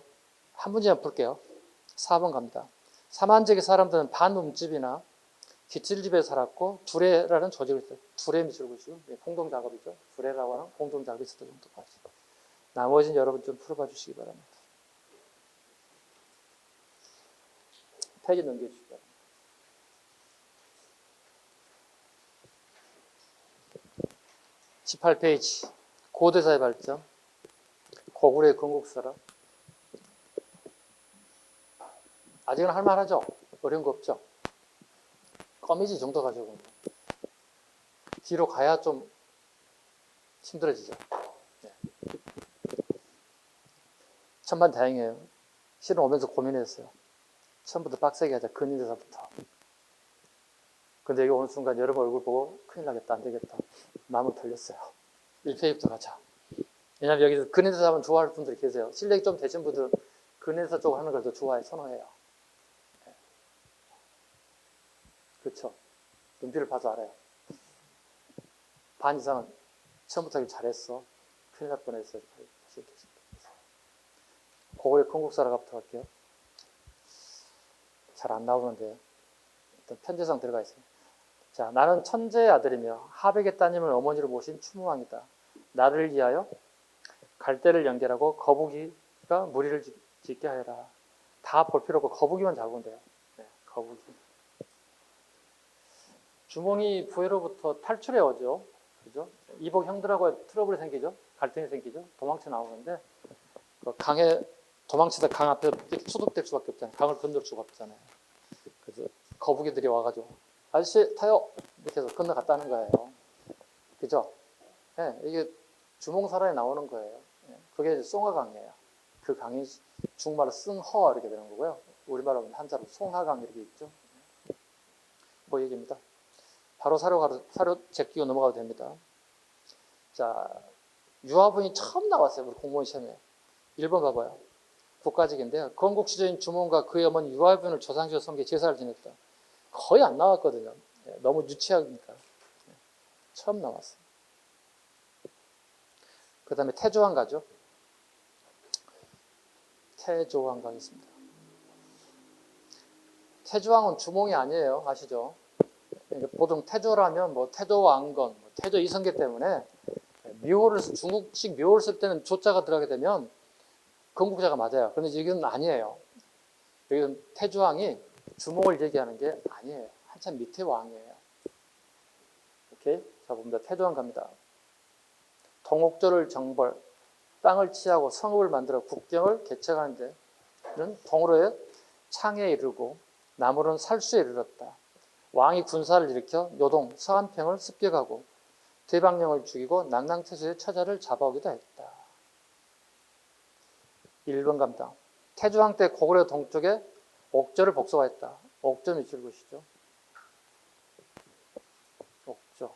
한 문제만 풀게요. 4번 갑니다. 사만적의 사람들은 반움집이나 깃질집에 살았고 두레라는 조직을 있어요. 두레 미술고시고 공동작업이죠. 두레라고 하는 공동작업이 있었던 정도까지. 나머지는 여러분 좀 풀어봐 주시기 바랍니다. 페이지 넘겨주시기 바랍니다. 18페이지 고대사의 발전. 고구려의 건국사라. 아직은 할만하죠? 어려운 거 없죠? 거미지 정도 가지고 뒤로 가야 좀 힘들어지죠. 네. 천만 다행이에요. 실은 오면서 고민했어요. 처음부터 빡세게 하자. 근위대사부터. 근데 여기 오는 순간 여러분 얼굴 보고 큰일 나겠다. 안 되겠다. 마음을 돌렸어요. 1페이지부터 가자. 왜냐하면 여기서 근위대사 하면 좋아할 분들이 계세요. 실력이 좀 되신 분들은 근위대사 쪽 하는 걸 더 좋아해, 선호해요. 네. 그렇죠. 눈빛을 봐서 알아요. 반 이상은 처음부터 잘했어. 큰일 날 뻔했어요. 고구려 건국사라부터 갈게요. 잘 안 나오는데 일단 편지상 들어가 있어요. 자, 나는 천재의 아들이며 하백의 따님을 어머니로 모신 추무왕이다. 나를 위하여 갈대를 연결하고 거북이가 무리를 짓게 하여라. 다 볼 필요 없고 거북이만 잡으면 돼요. 네, 거북이. 주몽이 부해로부터 탈출해 오죠. 그죠? 이복 형들하고 트러블이 생기죠. 갈등이 생기죠. 도망쳐 나오는데 그 강에 도망치다 강 앞에 수독될 수밖에 없잖아요. 강을 건널 수가 없잖아요. 그래서 거북이들이 와가지고 아저씨 타요. 이렇게 해서 건너갔다는 거예요. 그죠? 네, 이게 주몽사라에 나오는 거예요. 그게 이제 송하강이에요. 그 강이 중국말로 승허 이렇게 되는 거고요. 우리말로 하면 한자로 송하강 이렇게 있죠. 그 얘기입니다. 바로 사료 제끼고 넘어가도 됩니다. 자, 유화분이 처음 나왔어요. 우리 공무원 시험에. 1번 봐봐요. 국가직인데요. 건국시조인 주몽과 그의 어머니 유화분을 조상시로 섬겨 제사를 지냈다. 거의 안 나왔거든요. 너무 유치하니까. 처음 나왔어요. 그 다음에 태조왕 가죠. 태조왕 가겠습니다. 태조왕은 주몽이 아니에요. 아시죠? 그러니까 보통 태조라면 뭐 태조왕건, 뭐 태조 이성계 때문에 중국식 묘를 쓸 때는 조자가 들어가게 되면 건국자가 맞아요. 그런데 여기는 아니에요. 여기는 태조왕이 주몽을 얘기하는 게 아니에요. 한참 밑에 왕이에요. 오케이? 자, 봅니다. 태조왕 갑니다. 동옥조를 정벌, 땅을 치하고 성읍을 만들어 국경을 개척하는 데는 동으로의 창에 이르고 남으로는 살수에 이르렀다. 왕이 군사를 일으켜 요동, 서안평을 습격하고 대방령을 죽이고 낭랑태수의 처자를 잡아오기도 했다. 1번 갑니다. 태조왕 때 고구려 동쪽에 옥저를 복소화했다. 옥저 밑줄 보시죠. 옥저.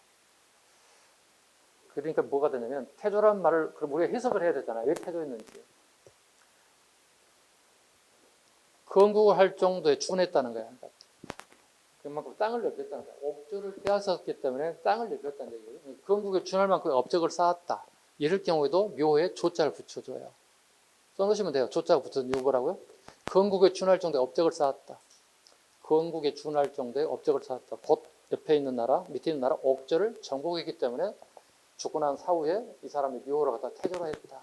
그러니까 뭐가 되냐면 태조란 말을 그럼 우리가 해석을 해야 되잖아요. 왜 태조했는지. 건국을 할 정도에 준했다는 거야. 그만큼 땅을 넓혔다는 거야. 옥저를 빼앗았기 때문에 땅을 넓혔다는 얘기예요. 건국에 준할 만큼 업적을 쌓았다. 이럴 경우에도 묘에 조자를 붙여줘요. 써놓으시면 돼요. 조자가 붙은 이유 뭐라고요? 건국에 준할 정도의 업적을 쌓았다. 건국에 준할 정도의 업적을 쌓았다. 곧 옆에 있는 나라, 밑에 있는 나라 옥저를 정복했기 때문에 죽고 난 사후에 이 사람이 묘를 갖다 태조를 했다.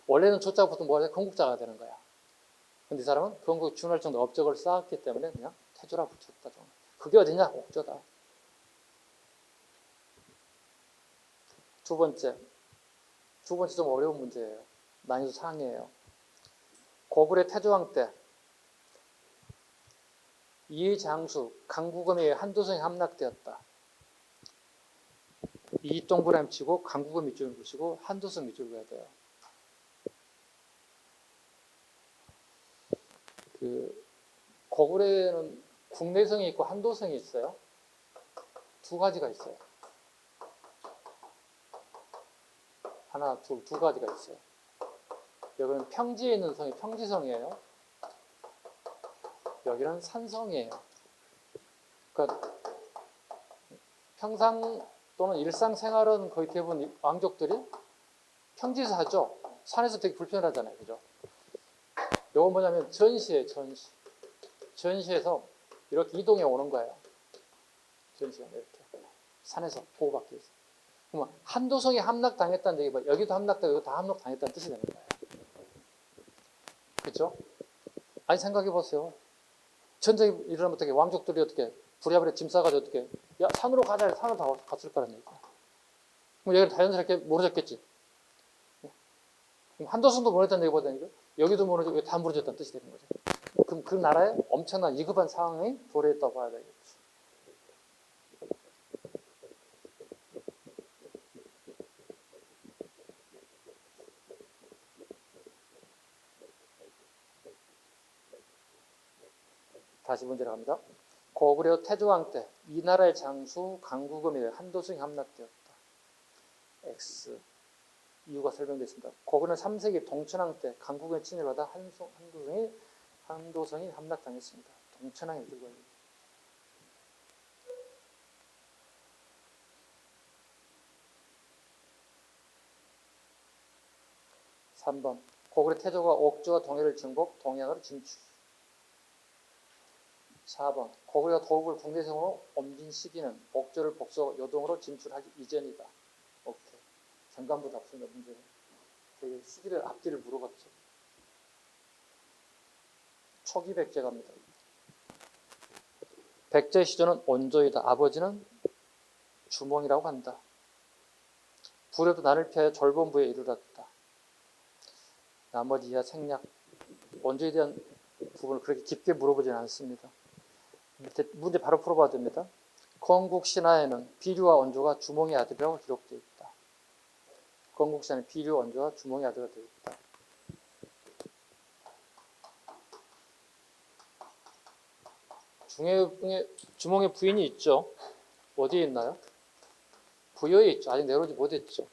원래는 조자가 붙으면 뭐가 돼? 건국자가 되는 거야. 근데 이 사람은 건국에 준할 정도의 업적을 쌓았기 때문에 그냥 태조라 붙였다. 그게 어디냐? 옥저다. 두 번째 좀 어려운 문제예요. 난이도 상이에요. 고구려 태조왕 때 이장수, 강구금의 한도성이 함락되었다. 이 동그라미 치고 강구금 밑줄 보시고 한도성 밑줄 봐야 돼요. 고구려에는 국내성이 있고 한도성이 있어요. 두 가지가 있어요. 하나, 두 가지가 있어요. 여기는 평지에 있는 성이 평지성이에요. 여기는 산성이에요. 그러니까 평상 또는 일상생활은 거의 대부분 왕족들이 평지에서 하죠. 산에서 되게 불편하잖아요. 그죠? 이건 뭐냐면 전시예요. 전시에서 이렇게 이동해 오는 거예요. 전시가 이렇게 산에서 보호받기 위해서. 그러면 한도성이 함락당했다는 얘기, 여기도 함락당하고 여기도 다 함락당했다는 뜻이 되는 거예요. 그렇죠? 아니 생각해 보세요. 전쟁이 일어나면 어떻게 왕족들이 어떻게 부랴부랴 짐 싸가지고 어떻게 야 산으로 가자 산으로 다 갔을 거란 얘기야. 그럼 여기는 자연스럽게 무너졌겠지. 그럼 한도성도 무너졌다는 얘기보다 여기도 무너지고 다 무너졌다는 뜻이 되는 거죠. 그럼 그 나라에 엄청난 위급한 상황이 도래했다고 봐야 되겠죠. 다시 문제로 갑니다. 고구려 태조왕 때 이 나라의 장수 강구금이 한도성이 함락되었다. X. 이유가 설명됐습니다. 고구려는 3세기 동천왕 때 강구금의 침입을 받아 한도성이 함락당했습니다. 동천왕이 들고 있는 3번. 고구려 태조가 옥주와 동해를 정복, 동양으로 진출. 4번. 고구려 도읍을 국내성으로 옮긴 시기는 옥조를 복소 요동으로 진출하기 이전이다. 오케이. 정관부 답습니다. 문제는. 되게 시기를 앞뒤를 물어봤죠. 초기 백제 갑니다. 백제 시조는 온조이다. 아버지는 주몽이라고 한다. 불에도 나를 피하여 졸본부에 이르렀다. 나머지 이하 생략. 온조에 대한 부분을 그렇게 깊게 물어보지는 않습니다. 문제 바로 풀어봐도 됩니다. 건국 신화에는 비류와 원조가 주몽의 아들이라고 기록되어 있다. 건국 신화에는 비류, 원조가 주몽의 아들이 되어 있다. 주몽의 부인이 있죠. 어디에 있나요? 부여에 있죠. 아직 내려오지 못했죠.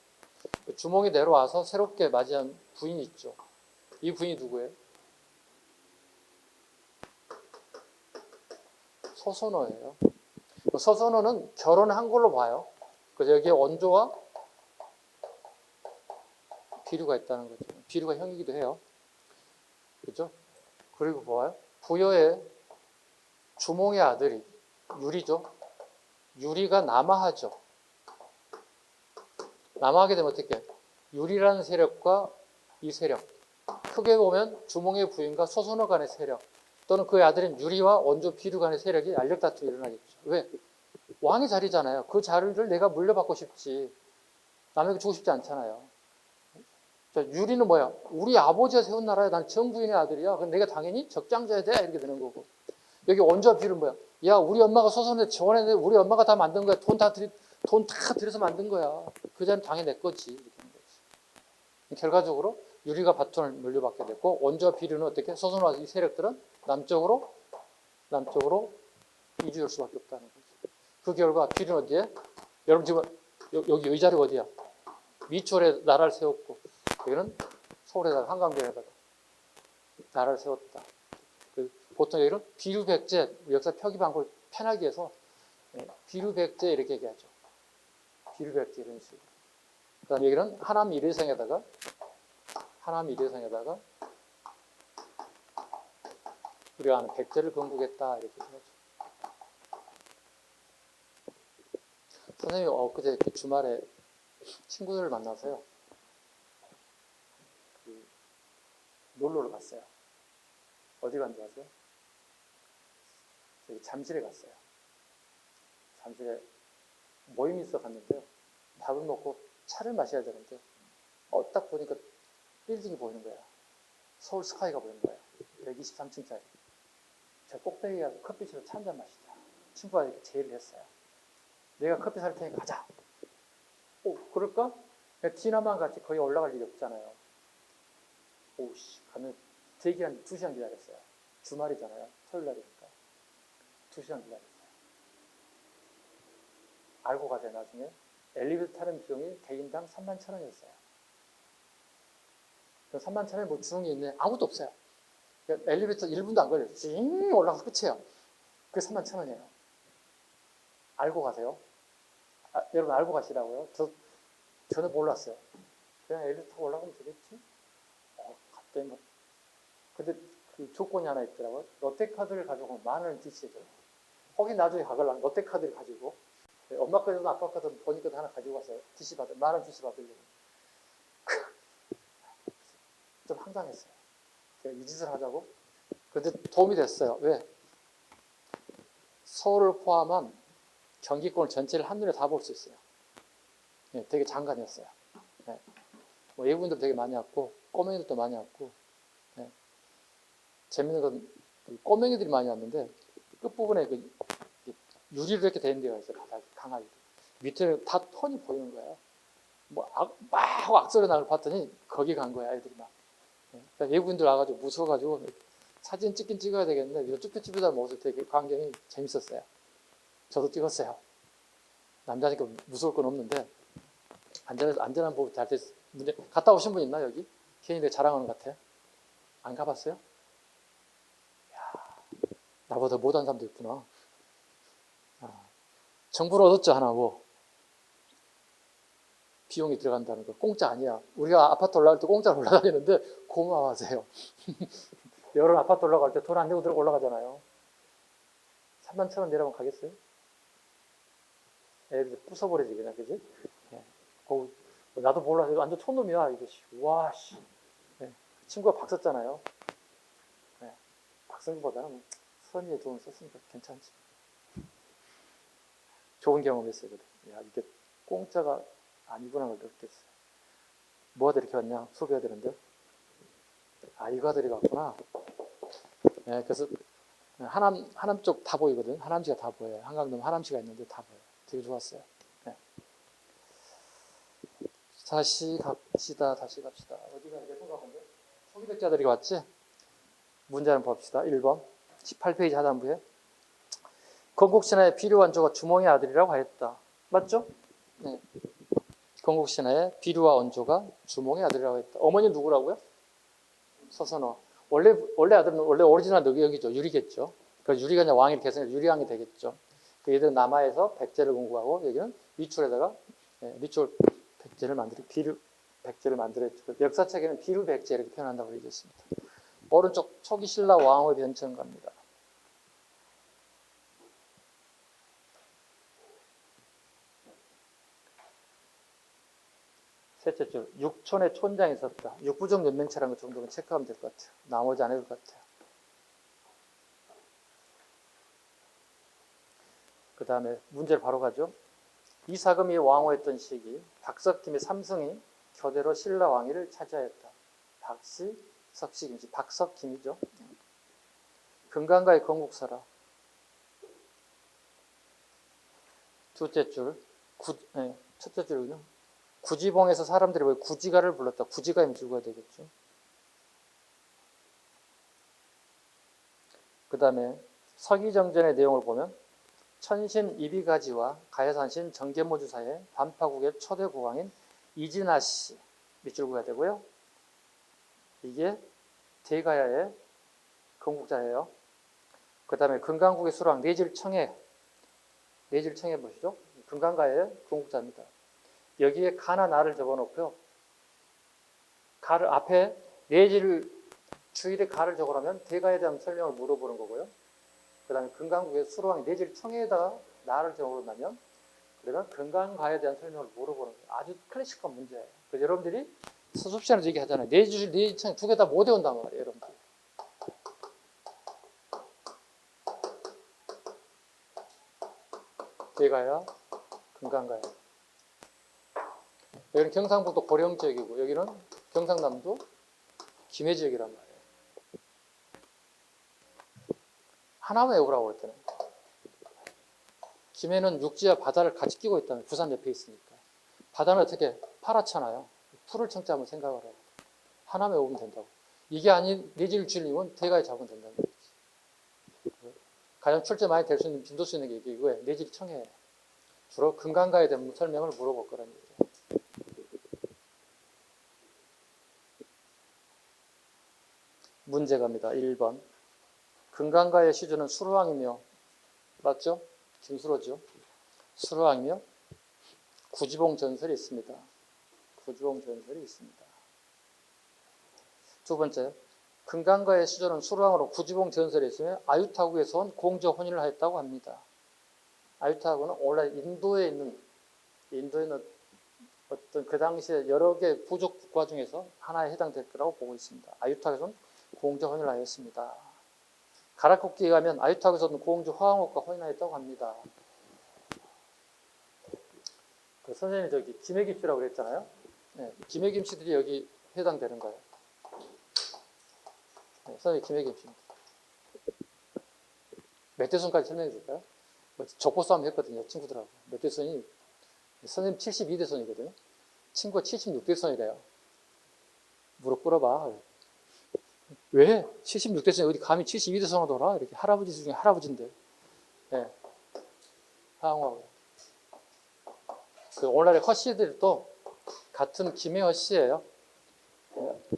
주몽이 내려와서 새롭게 맞이한 부인이 있죠. 이 부인이 누구예요? 서선어예요. 서선어는 결혼한 걸로 봐요. 그래서 여기에 원조와 비류가 있다는 거죠. 비류가 형이기도 해요. 그렇죠? 그리고 뭐예요? 부여의 주몽의 아들이 유리죠. 유리가 남하하죠. 남하하게 되면 어떻게? 유리라는 세력과 이 세력, 크게 보면 주몽의 부인과 소선어 간의 세력, 또는 그의 아들인 유리와 원조 비류 간의 세력이 알력 다툼이 일어나겠죠. 왜? 왕의 자리잖아요. 그 자리를 내가 물려받고 싶지. 남에게 주고 싶지 않잖아요. 자, 유리는 뭐야? 우리 아버지가 세운 나라야. 난 정부인의 아들이야. 그럼 내가 당연히 적장져야 돼. 이렇게 되는 거고. 여기 원조와 비류는 뭐야? 야, 우리 엄마가 소선에 지원했는데 우리 엄마가 다 만든 거야. 돈 다 들여서 만든 거야. 그 자는 당연히 내 거지. 이렇게 되는 거지. 결과적으로 유리가 바톤을 물려받게 됐고, 원조와 비류는 어떻게? 소선과 이 세력들은 남쪽으로 이주할 수밖에 없다는 거죠. 그 결과 비류는 어디에? 여러분 지금 여기 이 자리가 어디야? 미추홀에 나라를 세웠고, 여기는 서울에다가 한강변에다가 나라를 세웠다. 보통 여기는 비류백제, 역사 표기방법을 편하게 해서 비류백제 이렇게 얘기하죠. 비류백제 이런 식으로. 그 다음에 여기는 하남 이래성에다가 우리가 아는 백제를 건국했다 이렇게 얘기하죠. 선생님이 엊그제 주말에 친구들을 만나서요. 놀러를 갔어요. 어디 간지 아세요? 저기 잠실에 갔어요. 잠실에 모임이 있어 갔는데요. 밥을 먹고 차를 마셔야 되는데 딱 보니까 빌딩이 보이는 거야. 서울 스카이가 보이는 거야. 123층짜리. 저 꼭대기에 가서 커피숍에서 차 한잔 마시자. 친구가 이렇게 제의를 했어요. 내가 커피 살 테니까 가자. 그럴까? 티나만 같이 거의 올라갈 일이 없잖아요. 가면 대기한 2시간 기다렸어요. 주말이잖아요. 토요일 날이니까. 2시간 기다렸어요. 알고 가세요, 나중에. 엘리베이터 타는 비용이 개인당 31,000원이었어요. 31,000원에 뭐 주는 게 있네. 아무것도 없어요. 엘리베이터 1분도 안 걸려요. 징 올라가서 끝이에요. 그게 31,000원이에요. 알고 가세요. 여러분 알고 가시라고요. 저는 몰랐어요. 그냥 엘리베이터 올라가면 되겠지? 갑자기 근데 그 조건이 하나 있더라고요. 롯데카드를 가지고 10,000원 DC해줘요. 거기 나중에 가걸랑 롯데카드를 가지고 엄마 거든 아빠 거든 본인 거든 하나 가지고 가서 DC 받을 10,000원 DC 받으려고. 좀 황당했어요. 제가 이 짓을 하자고. 그런데 도움이 됐어요. 왜? 서울을 포함한 경기권 전체를 한눈에 다 볼 수 있어요. 되게 장관이었어요. 뭐 외국인들 되게 많이 왔고 꼬맹이들도 많이 왔고 재밌는 건 꼬맹이들이 많이 왔는데 끝부분에 유리로 이렇게 된 데가 있어요. 바닥이 강하게. 밑에 다 톤이 보이는 거예요. 막 악소리 나는 걸 봤더니 거기 간 거야, 애들이 막. 그러니까 외국인들 와가지고 무서워가지고 사진 찍긴 찍어야 되겠는데 쭈뼛쭈뼛한 모습 되게 광경이 재밌었어요. 저도 찍었어요. 남자니까 무서울 건 없는데 안전한 보호 잘 됐어요. 갔다 오신 분 있나 여기? 괜히 자랑하는 것 같아. 안 가봤어요? 나보다 못한 사람도 있구나. 정보를 얻었죠, 하나 뭐. 비용이 들어간다는 거. 공짜 아니야. 우리가 아파트 올라갈 때 공짜로 올라다니는데 고마워하세요. 여러분 아파트 올라갈 때 돈 안 내고 올라가잖아요. 31,000원 내라면 가겠어요? 애들 부숴버리지 그냥, 그지? 나도 몰라서 완전 촌놈이야. 이것이. 와, 씨. 친구가 박 썼잖아요. 박 쓴 것보다는 선의의 돈을 썼으니까 괜찮지. 좋은 경험했어요. 야, 이게 공짜가 아니구나 걸 느꼈어요. 뭐가 이렇게 왔냐? 수업해야 되는데. 이거 아들이 갔구나. 그래서 하남 쪽 다 보이거든. 하남시가 다 보여요. 한강동 하남시가 있는데 다 보여요. 되게 좋았어요. 네. 다시 갑시다. 어디가 예쁜가 본데? 초기백자들이 왔지? 문제 한번 봅시다. 1번. 18페이지 하단부에. 건국신화의 비류완조가 주몽의 아들이라고 하였다. 맞죠? 네. 건국신화의 비류와 원조가 주몽의 아들이라고 했다. 어머니 누구라고요? 서선어. 원래 아들은 원래 오리지널 여기죠. 유리겠죠. 그래서 유리가 이제 왕이 계승해서 유리왕이 되겠죠. 얘들은 남하에서 백제를 공부하고 여기는 리출에다가 리출 백제를 비류 백제를 만들었죠. 역사책에는 비류 백제 이렇게 표현한다고 되어 있습니다. 오른쪽 초기 신라 왕의 변천가입니다. 셋째 줄, 육촌에 촌장이 있었다. 육부정 연맹체라는 것 정도는 체크하면 될 것 같아요. 나머지 안 해도 될 것 같아요. 그 다음에 문제를 바로 가죠. 이사금이 왕후했던 시기, 박석김의 삼성이 교대로 신라 왕위를 차지하였다. 박씨, 석씨, 김씨, 박석김이죠. 금강가의 건국사라. 둘째 줄, 첫째 줄은요. 구지봉에서 사람들이 왜 구지가를 불렀다. 구지가이면 죽어야 되겠죠. 그 다음에 서기정전의 내용을 보면 천신 이비가지와 가야산신 정계모주사의 반파국의 초대 국왕인 이진아 씨 밑줄 그어야 되고요. 이게 대가야의 건국자예요. 그 다음에 금강국의 수랑 내질청해 보시죠. 금강가의 건국자입니다. 여기에 가나 나를 적어놓고요. 가를 앞에 내질 주일에 가를 적으라면 대가에 대한 설명을 물어보는 거고요. 그 다음에 금강국의 수로왕이 내질 청해에다가 나를 적어놓으면 그러면 금강가에 대한 설명을 물어보는 거예요. 아주 클래식한 문제예요. 그래서 여러분들이 수습 시간에서 얘기하잖아요. 내질, 내질청해 두 개 다 못 외운단 말이에요. 여러분들. 대가야, 금강가야. 여기는 경상북도 고령 지역이고 여기는 경상남도 김해 지역이란 말이에요. 하나만 외우라고 그랬잖아요. 김해는 육지와 바다를 같이 끼고 있다는 부산 옆에 있으니까. 바다는 어떻게 파랗잖아요. 풀을 청자 한번 생각을 해요. 하나만 외우면 된다고. 이게 아닌 내질 줄이면 대가에 잡으면 된다는 거지. 가장 출제 많이 될 수 있는 빈도 수 있는 게 이거예요. 내질 청해. 주로 금강가에 대한 설명을 물어볼 거라는 얘기예요. 문제 갑니다. 1번. 금강가의 시주는 수루왕이며, 맞죠? 김수로죠. 수루왕이며 구지봉 전설이 있습니다. 구지봉 전설이 있습니다. 두 번째. 금강가의 시주는 수루왕으로 구지봉 전설이 있으며 아유타국에서 온 공저 혼인을 하였다고 합니다. 아유타국은 원래 인도에 있는 어떤 그 당시에 여러 개 부족 국가 중에서 하나에 해당될 거라고 보고 있습니다. 아유타국에서는 공저 혼인을 하였습니다. 가락국기에 가면 아유타국에서는 공주 화왕옥과 혼인하였다고 합니다. 그 선생님이 저기 김해김씨라고 그랬잖아요. 네, 김해김씨들이 여기 해당되는 거예요. 네, 선생님 김해김씨입니다. 몇 대손까지 설명해 줄까요? 족보 싸움 했거든요. 친구들하고. 몇 대손이 선생님 72대손이거든요. 친구가 76대손이래요. 무릎 꿇어봐. 왜? 76대손이 어디 감히 72대손으로 돌아? 이렇게 할아버지 중에 할아버지인데. 네. 하왕하고. 그 오늘날의 허씨들이 또 같은 김해 허씨예요.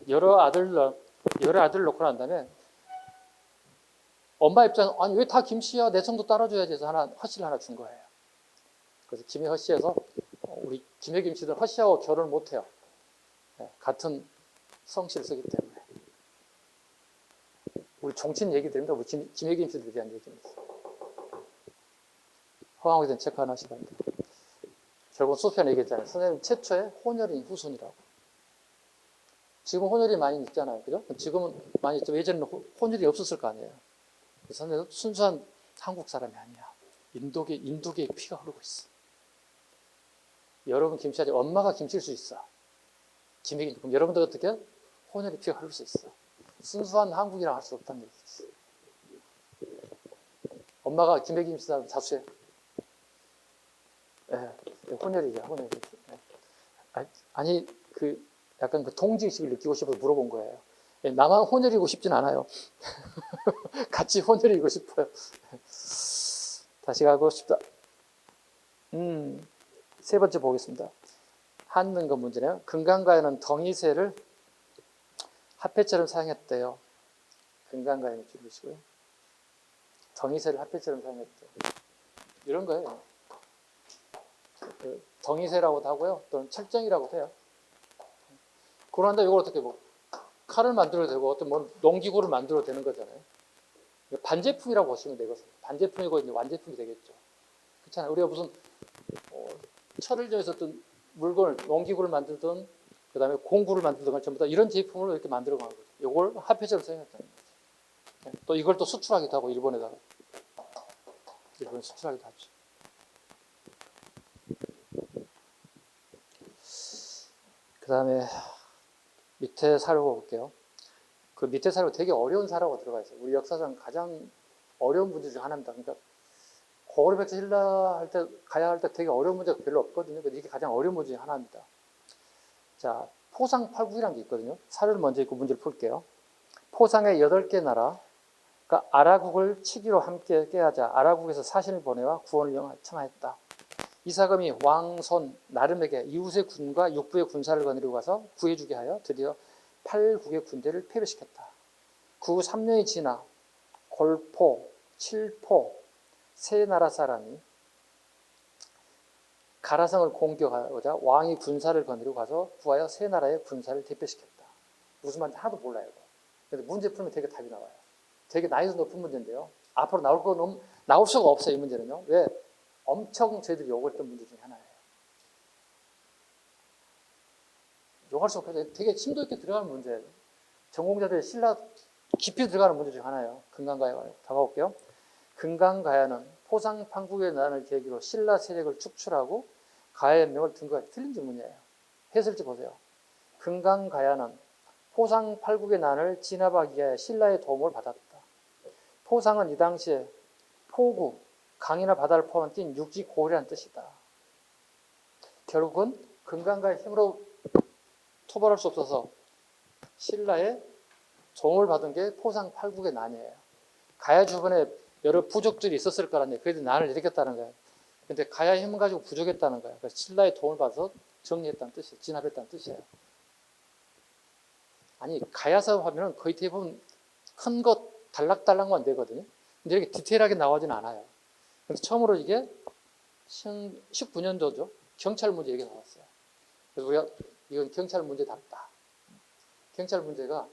여러 아들 놓고 난 다음에 엄마 입장은 아니 왜 다 김씨야? 내 성도 따라줘야지 해서 허씨를 하나 준 거예요. 그래서 김해 허씨에서 우리 김해 김씨들은 허씨하고 결혼을 못해요. 네. 같은 성씨를 쓰기 때문에. 우리 종친 얘기 드립니다. 우리 김해 김씨들에 대한 얘기입니다. 허황하게 된 체크 하나 하시기 바랍니다. 결국 수표는 얘기했잖아요. 선생님 최초의 혼혈인 후손이라고. 지금 혼혈이 많이 있잖아요. 그죠? 지금은 많이 있지만 예전에는 혼혈이 없었을 거 아니에요. 선생님 순수한 한국 사람이 아니야. 인도계의 피가 흐르고 있어. 여러분 김씨 아직 엄마가 김씨일 수 있어. 김혜김. 그럼 여러분들 어떻게? 혼혈의 피가 흐를 수 있어. 순수한 한국이라 할 수 없다는 얘기지. 엄마가 김혜기 임신하면 자수해. 예, 혼혈이죠, 혼혈이. 아니, 약간 그 동지의식을 느끼고 싶어서 물어본 거예요. 예, 나만 혼혈이고 싶진 않아요. 같이 혼혈이고 싶어요. 다시 가고 싶다. 세 번째 보겠습니다. 한능건 문제네요. 금강가에는 덩이새를 화폐처럼 사용했대요. 금강가에는 줄이시고요. 덩이새를 화폐처럼 사용했대요. 이런 거예요. 덩이새라고도 하고요. 또는 철정이라고도 해요. 그런데 이걸 어떻게 칼을 만들어도 되고 어떤 농기구를 만들어도 되는 거잖아요. 반제품이라고 보시면 되거든요. 반제품이고 이제 완제품이 되겠죠. 그렇잖아요. 우리가 무슨 철을 저어서 어떤 물건을 농기구를 만들든 그다음에 공구를 만들든 전부 다 이런 제품을 이렇게 만들어 가는 거죠. 이걸 화폐처럼 사용했다는 거죠. 또 이걸 또 수출하기도 하고 일본에다가 일본 수출하기도 하죠. 그다음에 밑에 사료가 볼게요. 그 밑에 사료가 되게 어려운 사료가 들어가 있어요. 우리 역사상 가장 어려운 문제 중 하나입니다. 그러니까 고구려백제 신라 할 때 가야 할 때 되게 어려운 문제가 별로 없거든요. 근데 이게 가장 어려운 문제 중 하나입니다. 자, 포상팔국이라는 게 있거든요. 사료를 먼저 읽고 문제를 풀게요. 포상의 8개 나라, 그러니까 아라국을 치기로 함께 깨하자 아라국에서 사신을 보내와 구원을 청하였다. 이사금이 왕손 나름에게 이웃의 군과 육부의 군사를 거느리고 가서 구해주게 하여 드디어 8국의 군대를 패배시켰다. 그 후 3년이 지나 골포, 칠포 세 나라 사람이 가라성을 공격하고자 왕이 군사를 거느리고 가서 구하여 세 나라의 군사를 대패시켰다. 무슨 말인지 하나도 몰라요. 근데 문제 풀면 되게 답이 나와요. 되게 난이도 높은 문제인데요. 앞으로 나올 수가 없어요. 이 문제는요. 왜? 엄청 저희들이 요구했던 문제 중에 하나예요. 요구할 수 없어요. 되게 심도 있게 들어가는 문제예요. 전공자들이 신라 깊이 들어가는 문제 중에 하나예요. 금강가야가. 다 가볼게요. 금강가야는 포상판국의 난을 계기로 신라 세력을 축출하고 가야의 명을 든 것과 틀린 질문이에요. 해설지 보세요. 금강가야는 포상팔국의 난을 진압하기 위해 신라의 도움을 받았다. 포상은 이 당시에 포구, 강이나 바다를 포함한 뛴 육지 고을이라는 뜻이다. 결국은 금강가의 힘으로 토벌할 수 없어서 신라의 도움을 받은 게 포상팔국의 난이에요. 가야 주변에 여러 부족들이 있었을 거라네. 그래도 난을 일으켰다는 거예요. 근데 가야의 힘을 가지고 부족했다는 거예요. 그래서 신라의 도움을 받아서 정리했다는 뜻이에요. 진압했다는 뜻이에요. 아니, 가야 사업하면 거의 대부분 큰 것 달락달락만 되거든요. 근데 이렇게 디테일하게 나오진 않아요. 그래서 처음으로 이게 19년도죠. 경찰 문제 이게 나왔어요. 그래서 우리가 이건 경찰 문제답다. 경찰 문제가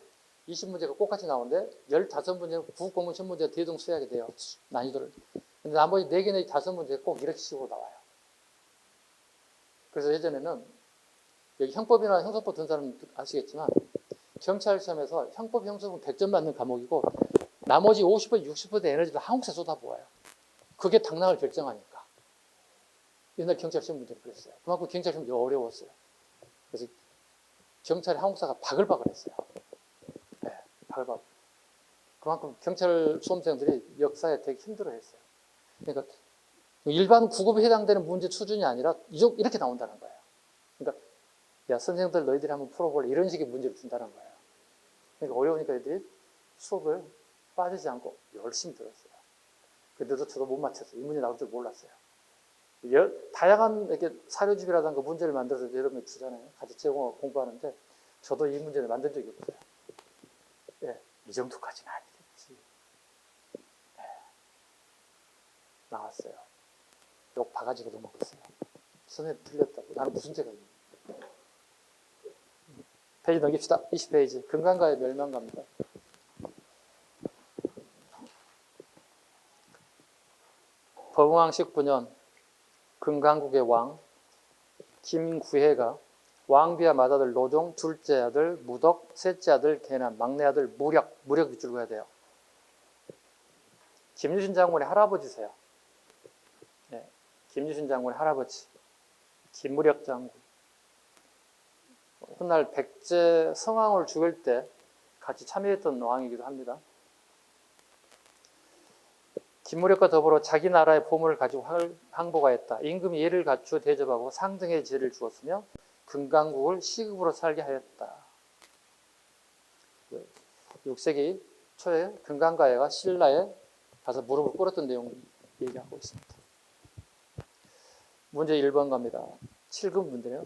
20문제가 똑같이 나오는데 15문제는 국공문 시험 문제 대동수하게 돼요. 난이도를. 근데 나머지 4개나 5문제가 꼭 이렇게 식으로 나와요. 그래서 예전에는 여기 형법이나 형사법 든 사람은 아시겠지만 경찰 시험에서 형법, 형사법 100점 맞는 과목이고 나머지 50% 60% 에너지를 한국사에 쏟아부어요. 그게 당락을 결정하니까. 옛날 경찰 시험 문제를 그랬어요. 그만큼 경찰 시험이 어려웠어요. 그래서 경찰의 한국사가 바글바글했어요. 네, 바글바글. 그만큼 경찰 수험생들이 역사에 되게 힘들어했어요. 그러니까 일반 구급에 해당되는 문제 수준이 아니라 이렇게 나온다는 거예요. 그러니까 야 선생님들 너희들이 한번 풀어볼래 이런 식의 문제를 준다는 거예요. 그러니까 어려우니까 애들이 수업을 빠지지 않고 열심히 들었어요. 근데도 저도 못 맞췄어요. 이 문제 나올 줄 몰랐어요. 다양한 이렇게 사료집이라든가 문제를 만들어서 여러분이 주잖아요. 같이 제공하고 공부하는데 저도 이 문제를 만든 적이 없어요. 예, 이 정도까지는 아니겠지. 예, 나왔어요. 욕 바가지로도 먹었어요. 선생님 틀렸다고. 나는 무슨 죄가 있는데. 페이지 넘깁시다. 20페이지. 금강가의 멸망가입니다. 범왕 19년 금강국의 왕 김구해가 왕비와 맏아들 노종, 둘째 아들 무덕, 셋째 아들 계난, 막내 아들 무력 밑줄 그어야 돼요. 김유신 장군의 할아버지세요. 네, 김유신 장군의 할아버지 김무력 장군. 훗날 백제 성왕을 죽일 때 같이 참여했던 왕이기도 합니다. 김무력과 더불어 자기 나라의 보물을 가지고 항복하였다. 임금이 예를 갖추어 대접하고 상등의 지혜를 주었으며 금강국을 시급으로 살게 하였다. 6세기 초에 금강가야가 신라에 가서 무릎을 꿇었던 내용을 얘기하고 있습니다. 문제 1번 갑니다. 7급 문제네요.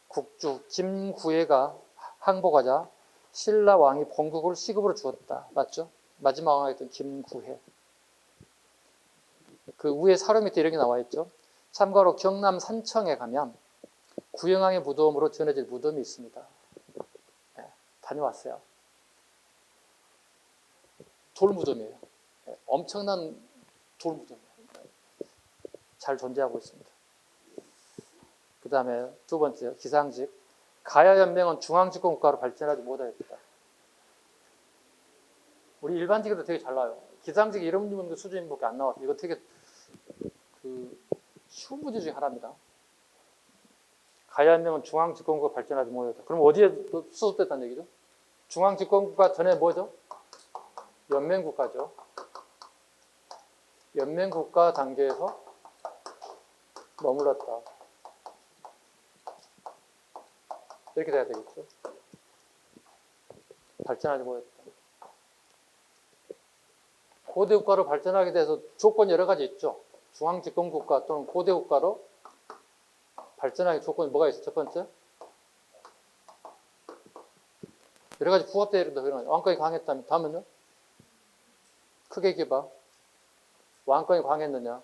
국주 김구혜가 항복하자 신라 왕이 본국을 시급으로 주었다. 맞죠? 마지막 왕이었던 김구혜. 그 위에 사료 밑에 이렇게 나와 있죠. 참고로 경남 산청에 가면 구영왕의 무덤으로 전해질 무덤이 있습니다. 네, 다녀왔어요. 돌무덤이에요. 네, 엄청난 돌무덤이에요. 잘 존재하고 있습니다. 그 다음에 두 번째 기상직. 가야연맹은 중앙집권국가로 발전하지 못하였다. 우리 일반직에도 되게 잘 나와요. 기상직 이런 부분 수준밖에 안 나왔어요. 이거 되게 쉬운 문제 중에 하나입니다. 가야연맹은 중앙집권국가 발전하지 못했다. 그럼 어디에 수습됐다는 얘기죠? 중앙집권국가 전에 뭐죠? 연맹국가죠. 연맹국가 단계에서 머물렀다. 이렇게 돼야 되겠죠. 발전하지 못했다. 고대국가로 발전하게 돼서 조건이 여러 가지 있죠. 중앙집권국가 또는 고대국가로 발전하기 조건이 뭐가 있어요? 첫 번째, 여러 가지 부합되어 있는 그런 왕권이 강했다면, 다음은요? 크게 얘기해봐. 왕권이 강했느냐?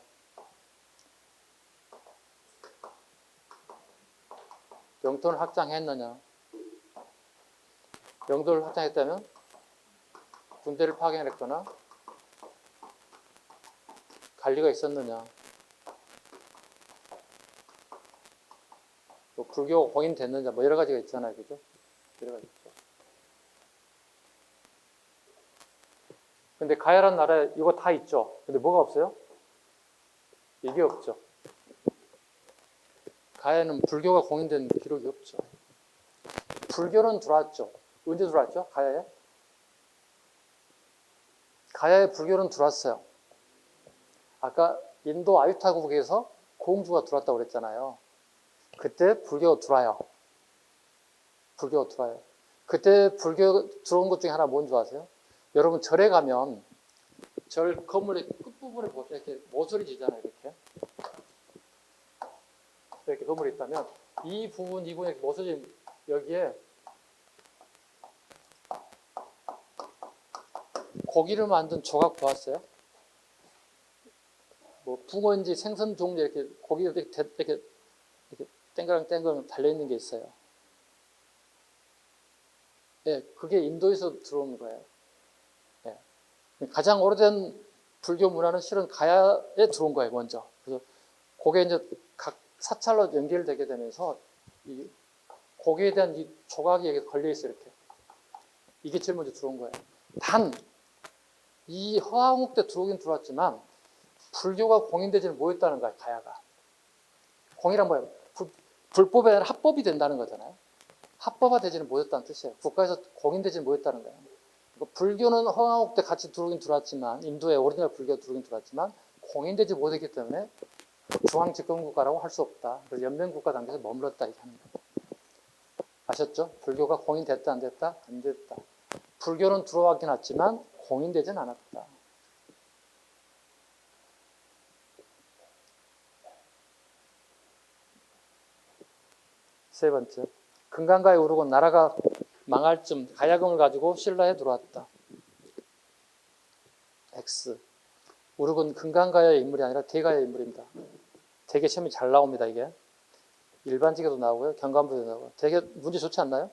영토를 확장했느냐? 영토를 확장했다면 군대를 파견했거나 관리가 있었느냐? 뭐 불교가 공인됐느냐? 뭐 여러 가지가 있잖아요, 그죠? 여러 가지 있죠. 근데 가야란 나라에 이거 다 있죠. 근데 뭐가 없어요? 이게 없죠. 가야는 불교가 공인된 기록이 없죠. 불교는 들어왔죠. 언제 들어왔죠? 가야에? 가야에 불교는 들어왔어요. 아까 인도 아유타국에서 공주가 들어왔다고 그랬잖아요. 그때 불교가 들어와요. 불교가 들어와요. 그때 불교 들어온 것 중에 하나 뭔지 아세요? 여러분 절에 가면 절 건물의 끝부분에 보세요. 이렇게 모서리 지잖아요. 이렇게 건물이 있다면 이 부분에 모서리 여기에 고기를 만든 조각 보았어요? 뭐 붕어인지 생선 종류 이렇게 고기가 이렇게 땡그랑 달려있는 게 있어요. 예, 그게 인도에서 들어온 거예요. 예. 가장 오래된 불교 문화는 실은 가야에 들어온 거예요, 먼저. 그래서 그게 이제 각 사찰로 연결되게 되면서 이 고기에 대한 이 조각이 여기 걸려있어요, 이렇게. 이게 제일 먼저 들어온 거예요. 단, 이 허황국 때 들어오긴 들어왔지만 불교가 공인되지는 못했다는 거예요, 가야가. 공이란 뭐예요? 불법이 아니라 합법이 된다는 거잖아요. 합법화되지는 못했다는 뜻이에요. 국가에서 공인되지는 못했다는 거예요. 그러니까 불교는 허황국 때 같이 들어오긴 들어왔지만, 인도의 오리지널 불교가 들어오긴 들어왔지만 공인되지 못했기 때문에 중앙집권국가라고 할 수 없다. 그래서 연맹국가 단계에서 머물렀다 이렇게 하는 거예요. 아셨죠? 불교가 공인됐다 안 됐다? 안 됐다. 불교는 들어왔긴 했지만 공인되진 않았다. 세 번째, 금강가에 오르고 나라가 망할 쯤 가야금을 가지고 신라에 들어왔다. X. 우르은 금강가야의 인물이 아니라 대가야의 인물입니다. 되게 시험이 잘 나옵니다, 이게. 일반직에도 나오고요, 경관부에도 나오고. 되게 문제 좋지 않나요?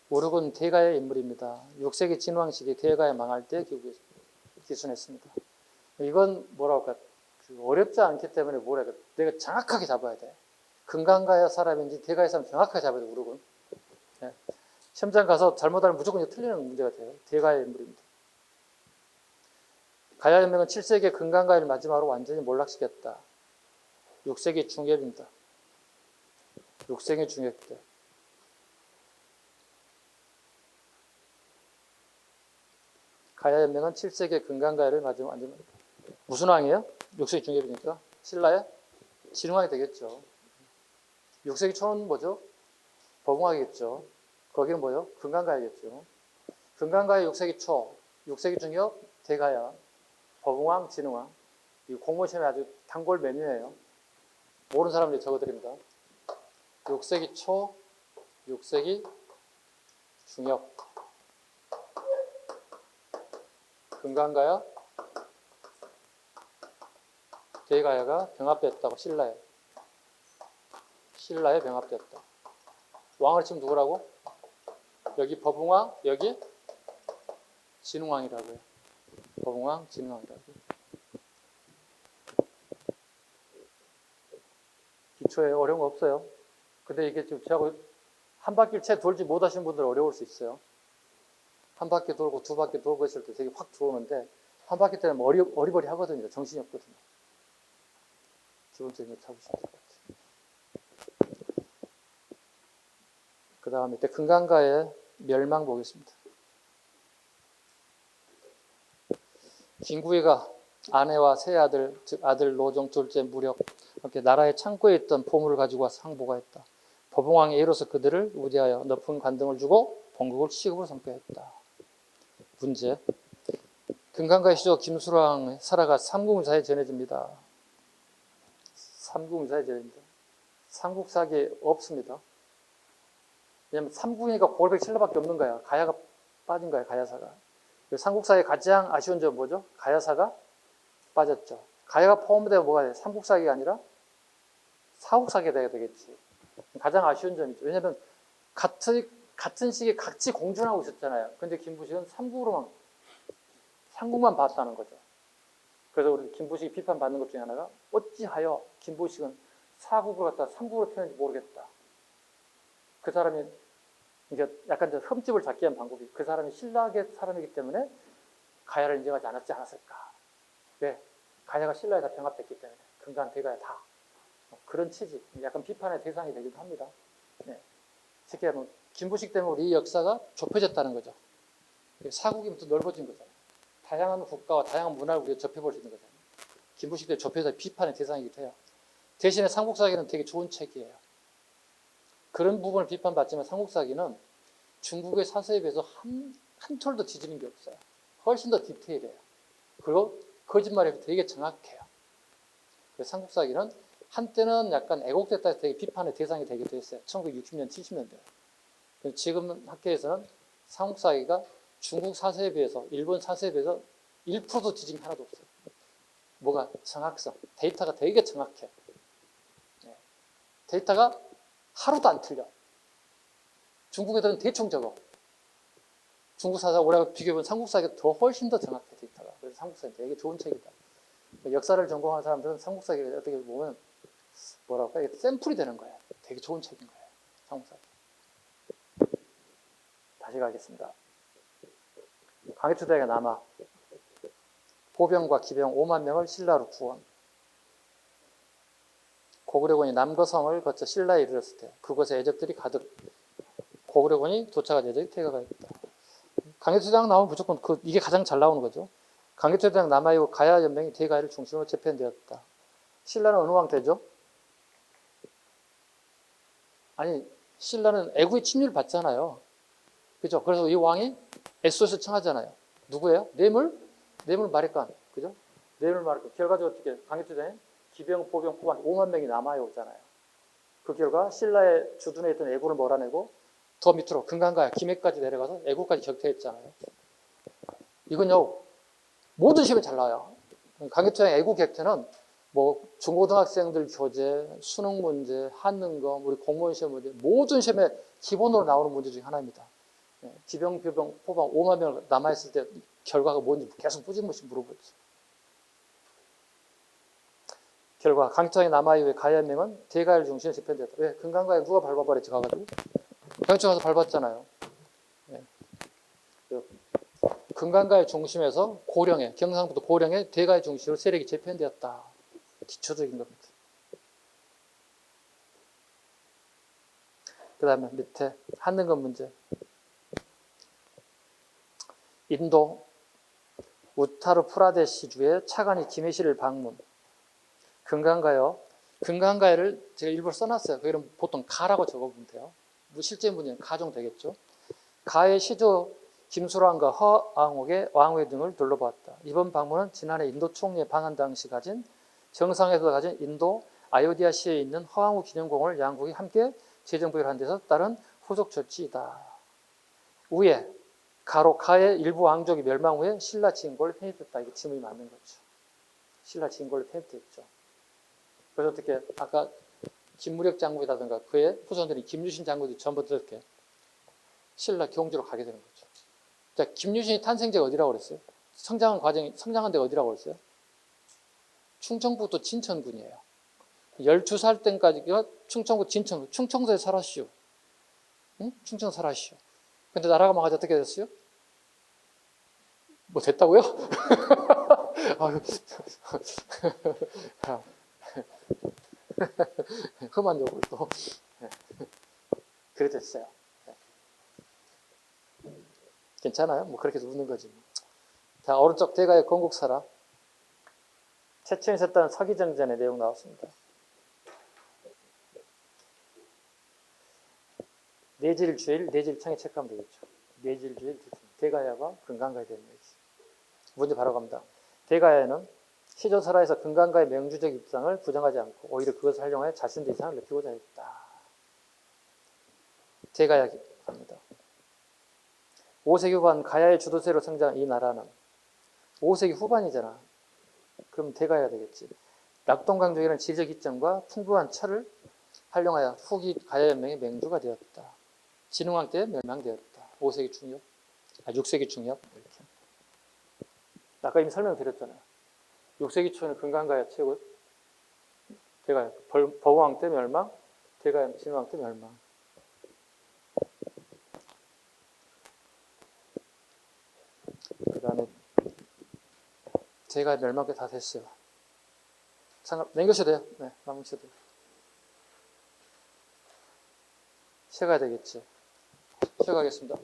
우르은 대가야의 인물입니다. 6세기 진왕 시기 대가야 망할 때 기순했습니다. 이건 뭐라고 할까? 어렵지 않기 때문에 뭐랄까? 내가 정확하게 잡아야 돼. 금강가야 사람인지 대가야 사람 정확하게 잡아야 돼, 우르은. 네. 시험장 가서 잘못하면 무조건 틀리는 문제가 돼요. 대가야의 인물입니다. 가야연맹은 7세기에 금강가야를 마지막으로 완전히 몰락시켰다. 6세기 중엽입니다. 6세기 중엽 때. 가야연맹은 7세기에 금강가야를 마지막으로 완전히 무슨 왕이에요? 6세기 중엽이니까 신라의 진흥왕이 되겠죠. 6세기 초는 뭐죠? 법흥왕이겠죠. 거기는 뭐요? 금강가야겠죠. 금강가야 6세기 초, 6세기 중엽 대가야, 법흥왕, 진흥왕. 이 공무원 시험에 아주 단골 메뉴예요. 모르는 사람들이 적어드립니다. 6세기 초, 6세기 중엽. 금강가야, 대가야가 병합됐다고. 신라에 병합됐다. 왕을 지금 누구라고? 여기 법흥왕, 여기 진흥왕이라고요. 법흥왕, 진흥왕이라고요. 기초에 어려운 거 없어요. 근데 이게 지금 저하고 한 바퀴를 채 돌지 못하시는 분들은 어려울 수 있어요. 한 바퀴 돌고 두 바퀴 돌고 했을 때 되게 확 들어오는데 한 바퀴 때는 어리버리 하거든요. 정신이 없거든요. 기본적인 거 잡으시면 될 것 같아요. 그 다음에 금강가의 멸망 보겠습니다. 김구이가 아내와 세 아들, 즉 아들 노종 둘째 무력 함께 나라의 창고에 있던 보물을 가지고 와서 항복하였다. 법흥왕이 이로써 그들을 우대하여 높은 관등을 주고 본국을 시급으로 선포했다. 문제. 금강가의 시조 김수랑 살아가 삼국사에 전해집니다. 삼국사에 전해집니다. 삼국사기에 없습니다. 왜냐하면 삼국이니까 고을백 신라밖에 없는 거야. 가야가 빠진 거야, 가야사가. 삼국사의 가장 아쉬운 점은 뭐죠? 가야사가 빠졌죠. 가야가 포함되면 뭐가 돼? 삼국사기가 아니라 사국사기가 돼야 되겠지. 가장 아쉬운 점이죠. 왜냐하면 같은 시기에 같이 공존하고 있었잖아요. 근데 김부식은 삼국만 봤다는 거죠. 그래서 우리 김부식이 비판받는 것 중에 하나가 어찌하여 김부식은 사국을 갖다 삼국으로 표현했는지 모르겠다. 그 사람이 이게 약간 흠집을 잡기 위한 방법이 그 사람이 신라의 사람이기 때문에 가야를 인정하지 않았을까. 왜? 가야가 신라에 다 병합됐기 때문에 금강 대가야 다. 그런 취지, 약간 비판의 대상이 되기도 합니다. 네. 쉽게 하면 김부식 때문에 우리 역사가 좁혀졌다는 거죠. 사국이부터 넓어진 거잖아요. 다양한 국가와 다양한 문화를 우리가 접해볼 수 있는 거잖아요. 김부식 때 좁혀서 비판의 대상이기도 해요. 대신에 삼국사기는 되게 좋은 책이에요. 그런 부분을 비판받지만 삼국사기는 중국의 사서에 비해서 한 톨도 뒤지는 게 없어요. 훨씬 더 디테일해요. 그리고 거짓말이 되게 정확해요. 그래서 삼국사기는 한때는 약간 애곡됐다 해서 되게 비판의 대상이 되기도 했어요. 1960년, 70년대. 지금 학계에서는 삼국사기가 중국 사서에 비해서, 일본 사서에 비해서 1%도 뒤짐이 하나도 없어요. 뭐가? 정확성. 데이터가 되게 정확해. 네. 데이터가 하루도 안 틀려. 중국 애들은 대충 적어. 중국 사사 우리가 비교해보면 삼국사기가 훨씬 더 정확해, 데이터가. 그래서 삼국사기 되게 좋은 책이다. 역사를 전공하는 사람들은 삼국사기가 어떻게 보면 뭐랄까, 샘플이 되는 거예요. 되게 좋은 책인 거예요. 삼국사기. 다시 가겠습니다. 강해투대가 남아 보병과 기병 5만 명을 신라로 구원. 고구려군이 남거성을 거쳐 신라에 이르렀을 때 그곳에 애적들이 가득. 고구려군이 도착한 애적이 퇴가가 있다. 강해투대왕 나오면 무조건 이게 가장 잘 나오는 거죠. 강해투대왕 남아 이후 가야 연맹이 대가야를 중심으로 재편되었다. 신라는 어느 왕 되죠? 아니, 신라는 애구의 침략을 받잖아요. 그죠? 그래서 이 왕이 SOS 청하잖아요. 누구예요? 뇌물 마력관. 그죠? 뇌물 마력관. 결과적으로 어떻게 강해투대에 기병, 보병, 포관 5만 명이 남아요 오잖아요. 그 결과 신라의 주둔에 있던 애구를 몰아내고 더 밑으로 금강가야, 김해까지 내려가서 애구까지 격퇴했잖아요. 이건요, 모든 시험에 잘 나와요. 강해투대의 애구 격퇴는 뭐 중고등학생들 교재, 수능 문제, 한능검, 우리 공무원 시험 문제, 모든 시험에 기본으로 나오는 문제 중에 하나입니다. 기병, 표병, 포방 5만 명 남아있을 때 결과가 뭔지 계속 뿌짐없이 물어보죠. 결과 강해투대왕이 남아 이후에 가야명은 대가야를 중심으로 재편되었다. 왜? 금강가에 누가 밟아버렸지 가가지고? 강해투대 가서 밟았잖아요. 네. 금강가의 중심에서 고령에, 경상부터 고령에 대가의 중심으로 세력이 재편되었다. 기초적인 겁니다. 그 다음에 밑에 한능검 문제. 인도 우타르 프라데시주의 차관이 김해시를 방문. 금강가요. 금강가를 제가 일부러 써놨어요. 거기는 보통 가라고 적어보면 돼요. 뭐 실제 문제는 가정 되겠죠. 가의 시조 김수랑과 허왕옥의 왕회 등을 둘러봤다. 이번 방문은 지난해 인도 총리의 방한 당시 가진 정상에서 가진 인도 아요디아시에 있는 허왕우 기념공원을 양국이 함께 재정비한 데서 따른 후속 조치이다. 우에 가로 가의 일부 왕족이 멸망 후에 신라 진골로 편입됐다. 이게 지문이 맞는 거죠. 신라 진골로 편입됐죠. 그래서 어떻게 아까 김무력 장군이라든가 그의 후손들이 김유신 장군이 전부 이렇게 신라 경주로 가게 되는 거죠. 자, 김유신이 탄생지가 어디라고 그랬어요? 성장한 데가 어디라고 그랬어요? 충청북도 진천군이에요. 12살 때까지가 충청북 진천, 충청도에 살았시오. 응? 충청 살았시오. 근데 나라가 망하자 어떻게 됐어요? 뭐 됐다고요? 험한 욕을 또. 그래 됐어요. 괜찮아요? 뭐 그렇게 해서 웃는 거지. 자, 오른쪽 대가의 건국사라. 최초에 있었던 서기정전의 내용 나왔습니다. 내질주일, 내질청에 체크하면 되겠죠. 내질주일, 대가야가 금강가에 대한 얘기. 문제 바로 갑니다. 대가야는 시조설화에서 금강가의 명주적 입장을 부정하지 않고 오히려 그것을 활용하여 자신의 이상을 느끼고자 했다. 대가야 갑니다. 5세기 후반 가야의 주도세로 성장한 이 나라는 5세기 후반이잖아. 그럼 대가야 되겠지. 낙동강족이라는 지리적 이점과 풍부한 철을 활용하여 후기 가야연맹의 맹주가 되었다. 진흥왕 때 멸망되었다. 5세기 중엽, 6세기 중엽 이렇게. 아까 이미 설명드렸잖아요. 6세기 초에는 금강가야 최고, 대가야 버왕 때 멸망, 대가야 진흥왕 때 멸망. 그 다음에 대가야 멸망 때 다 됐어요. 남겨셔도 돼요. 네, 남겨셔도 돼요. 쉬어가야 되겠지. 쉬어가겠습니다.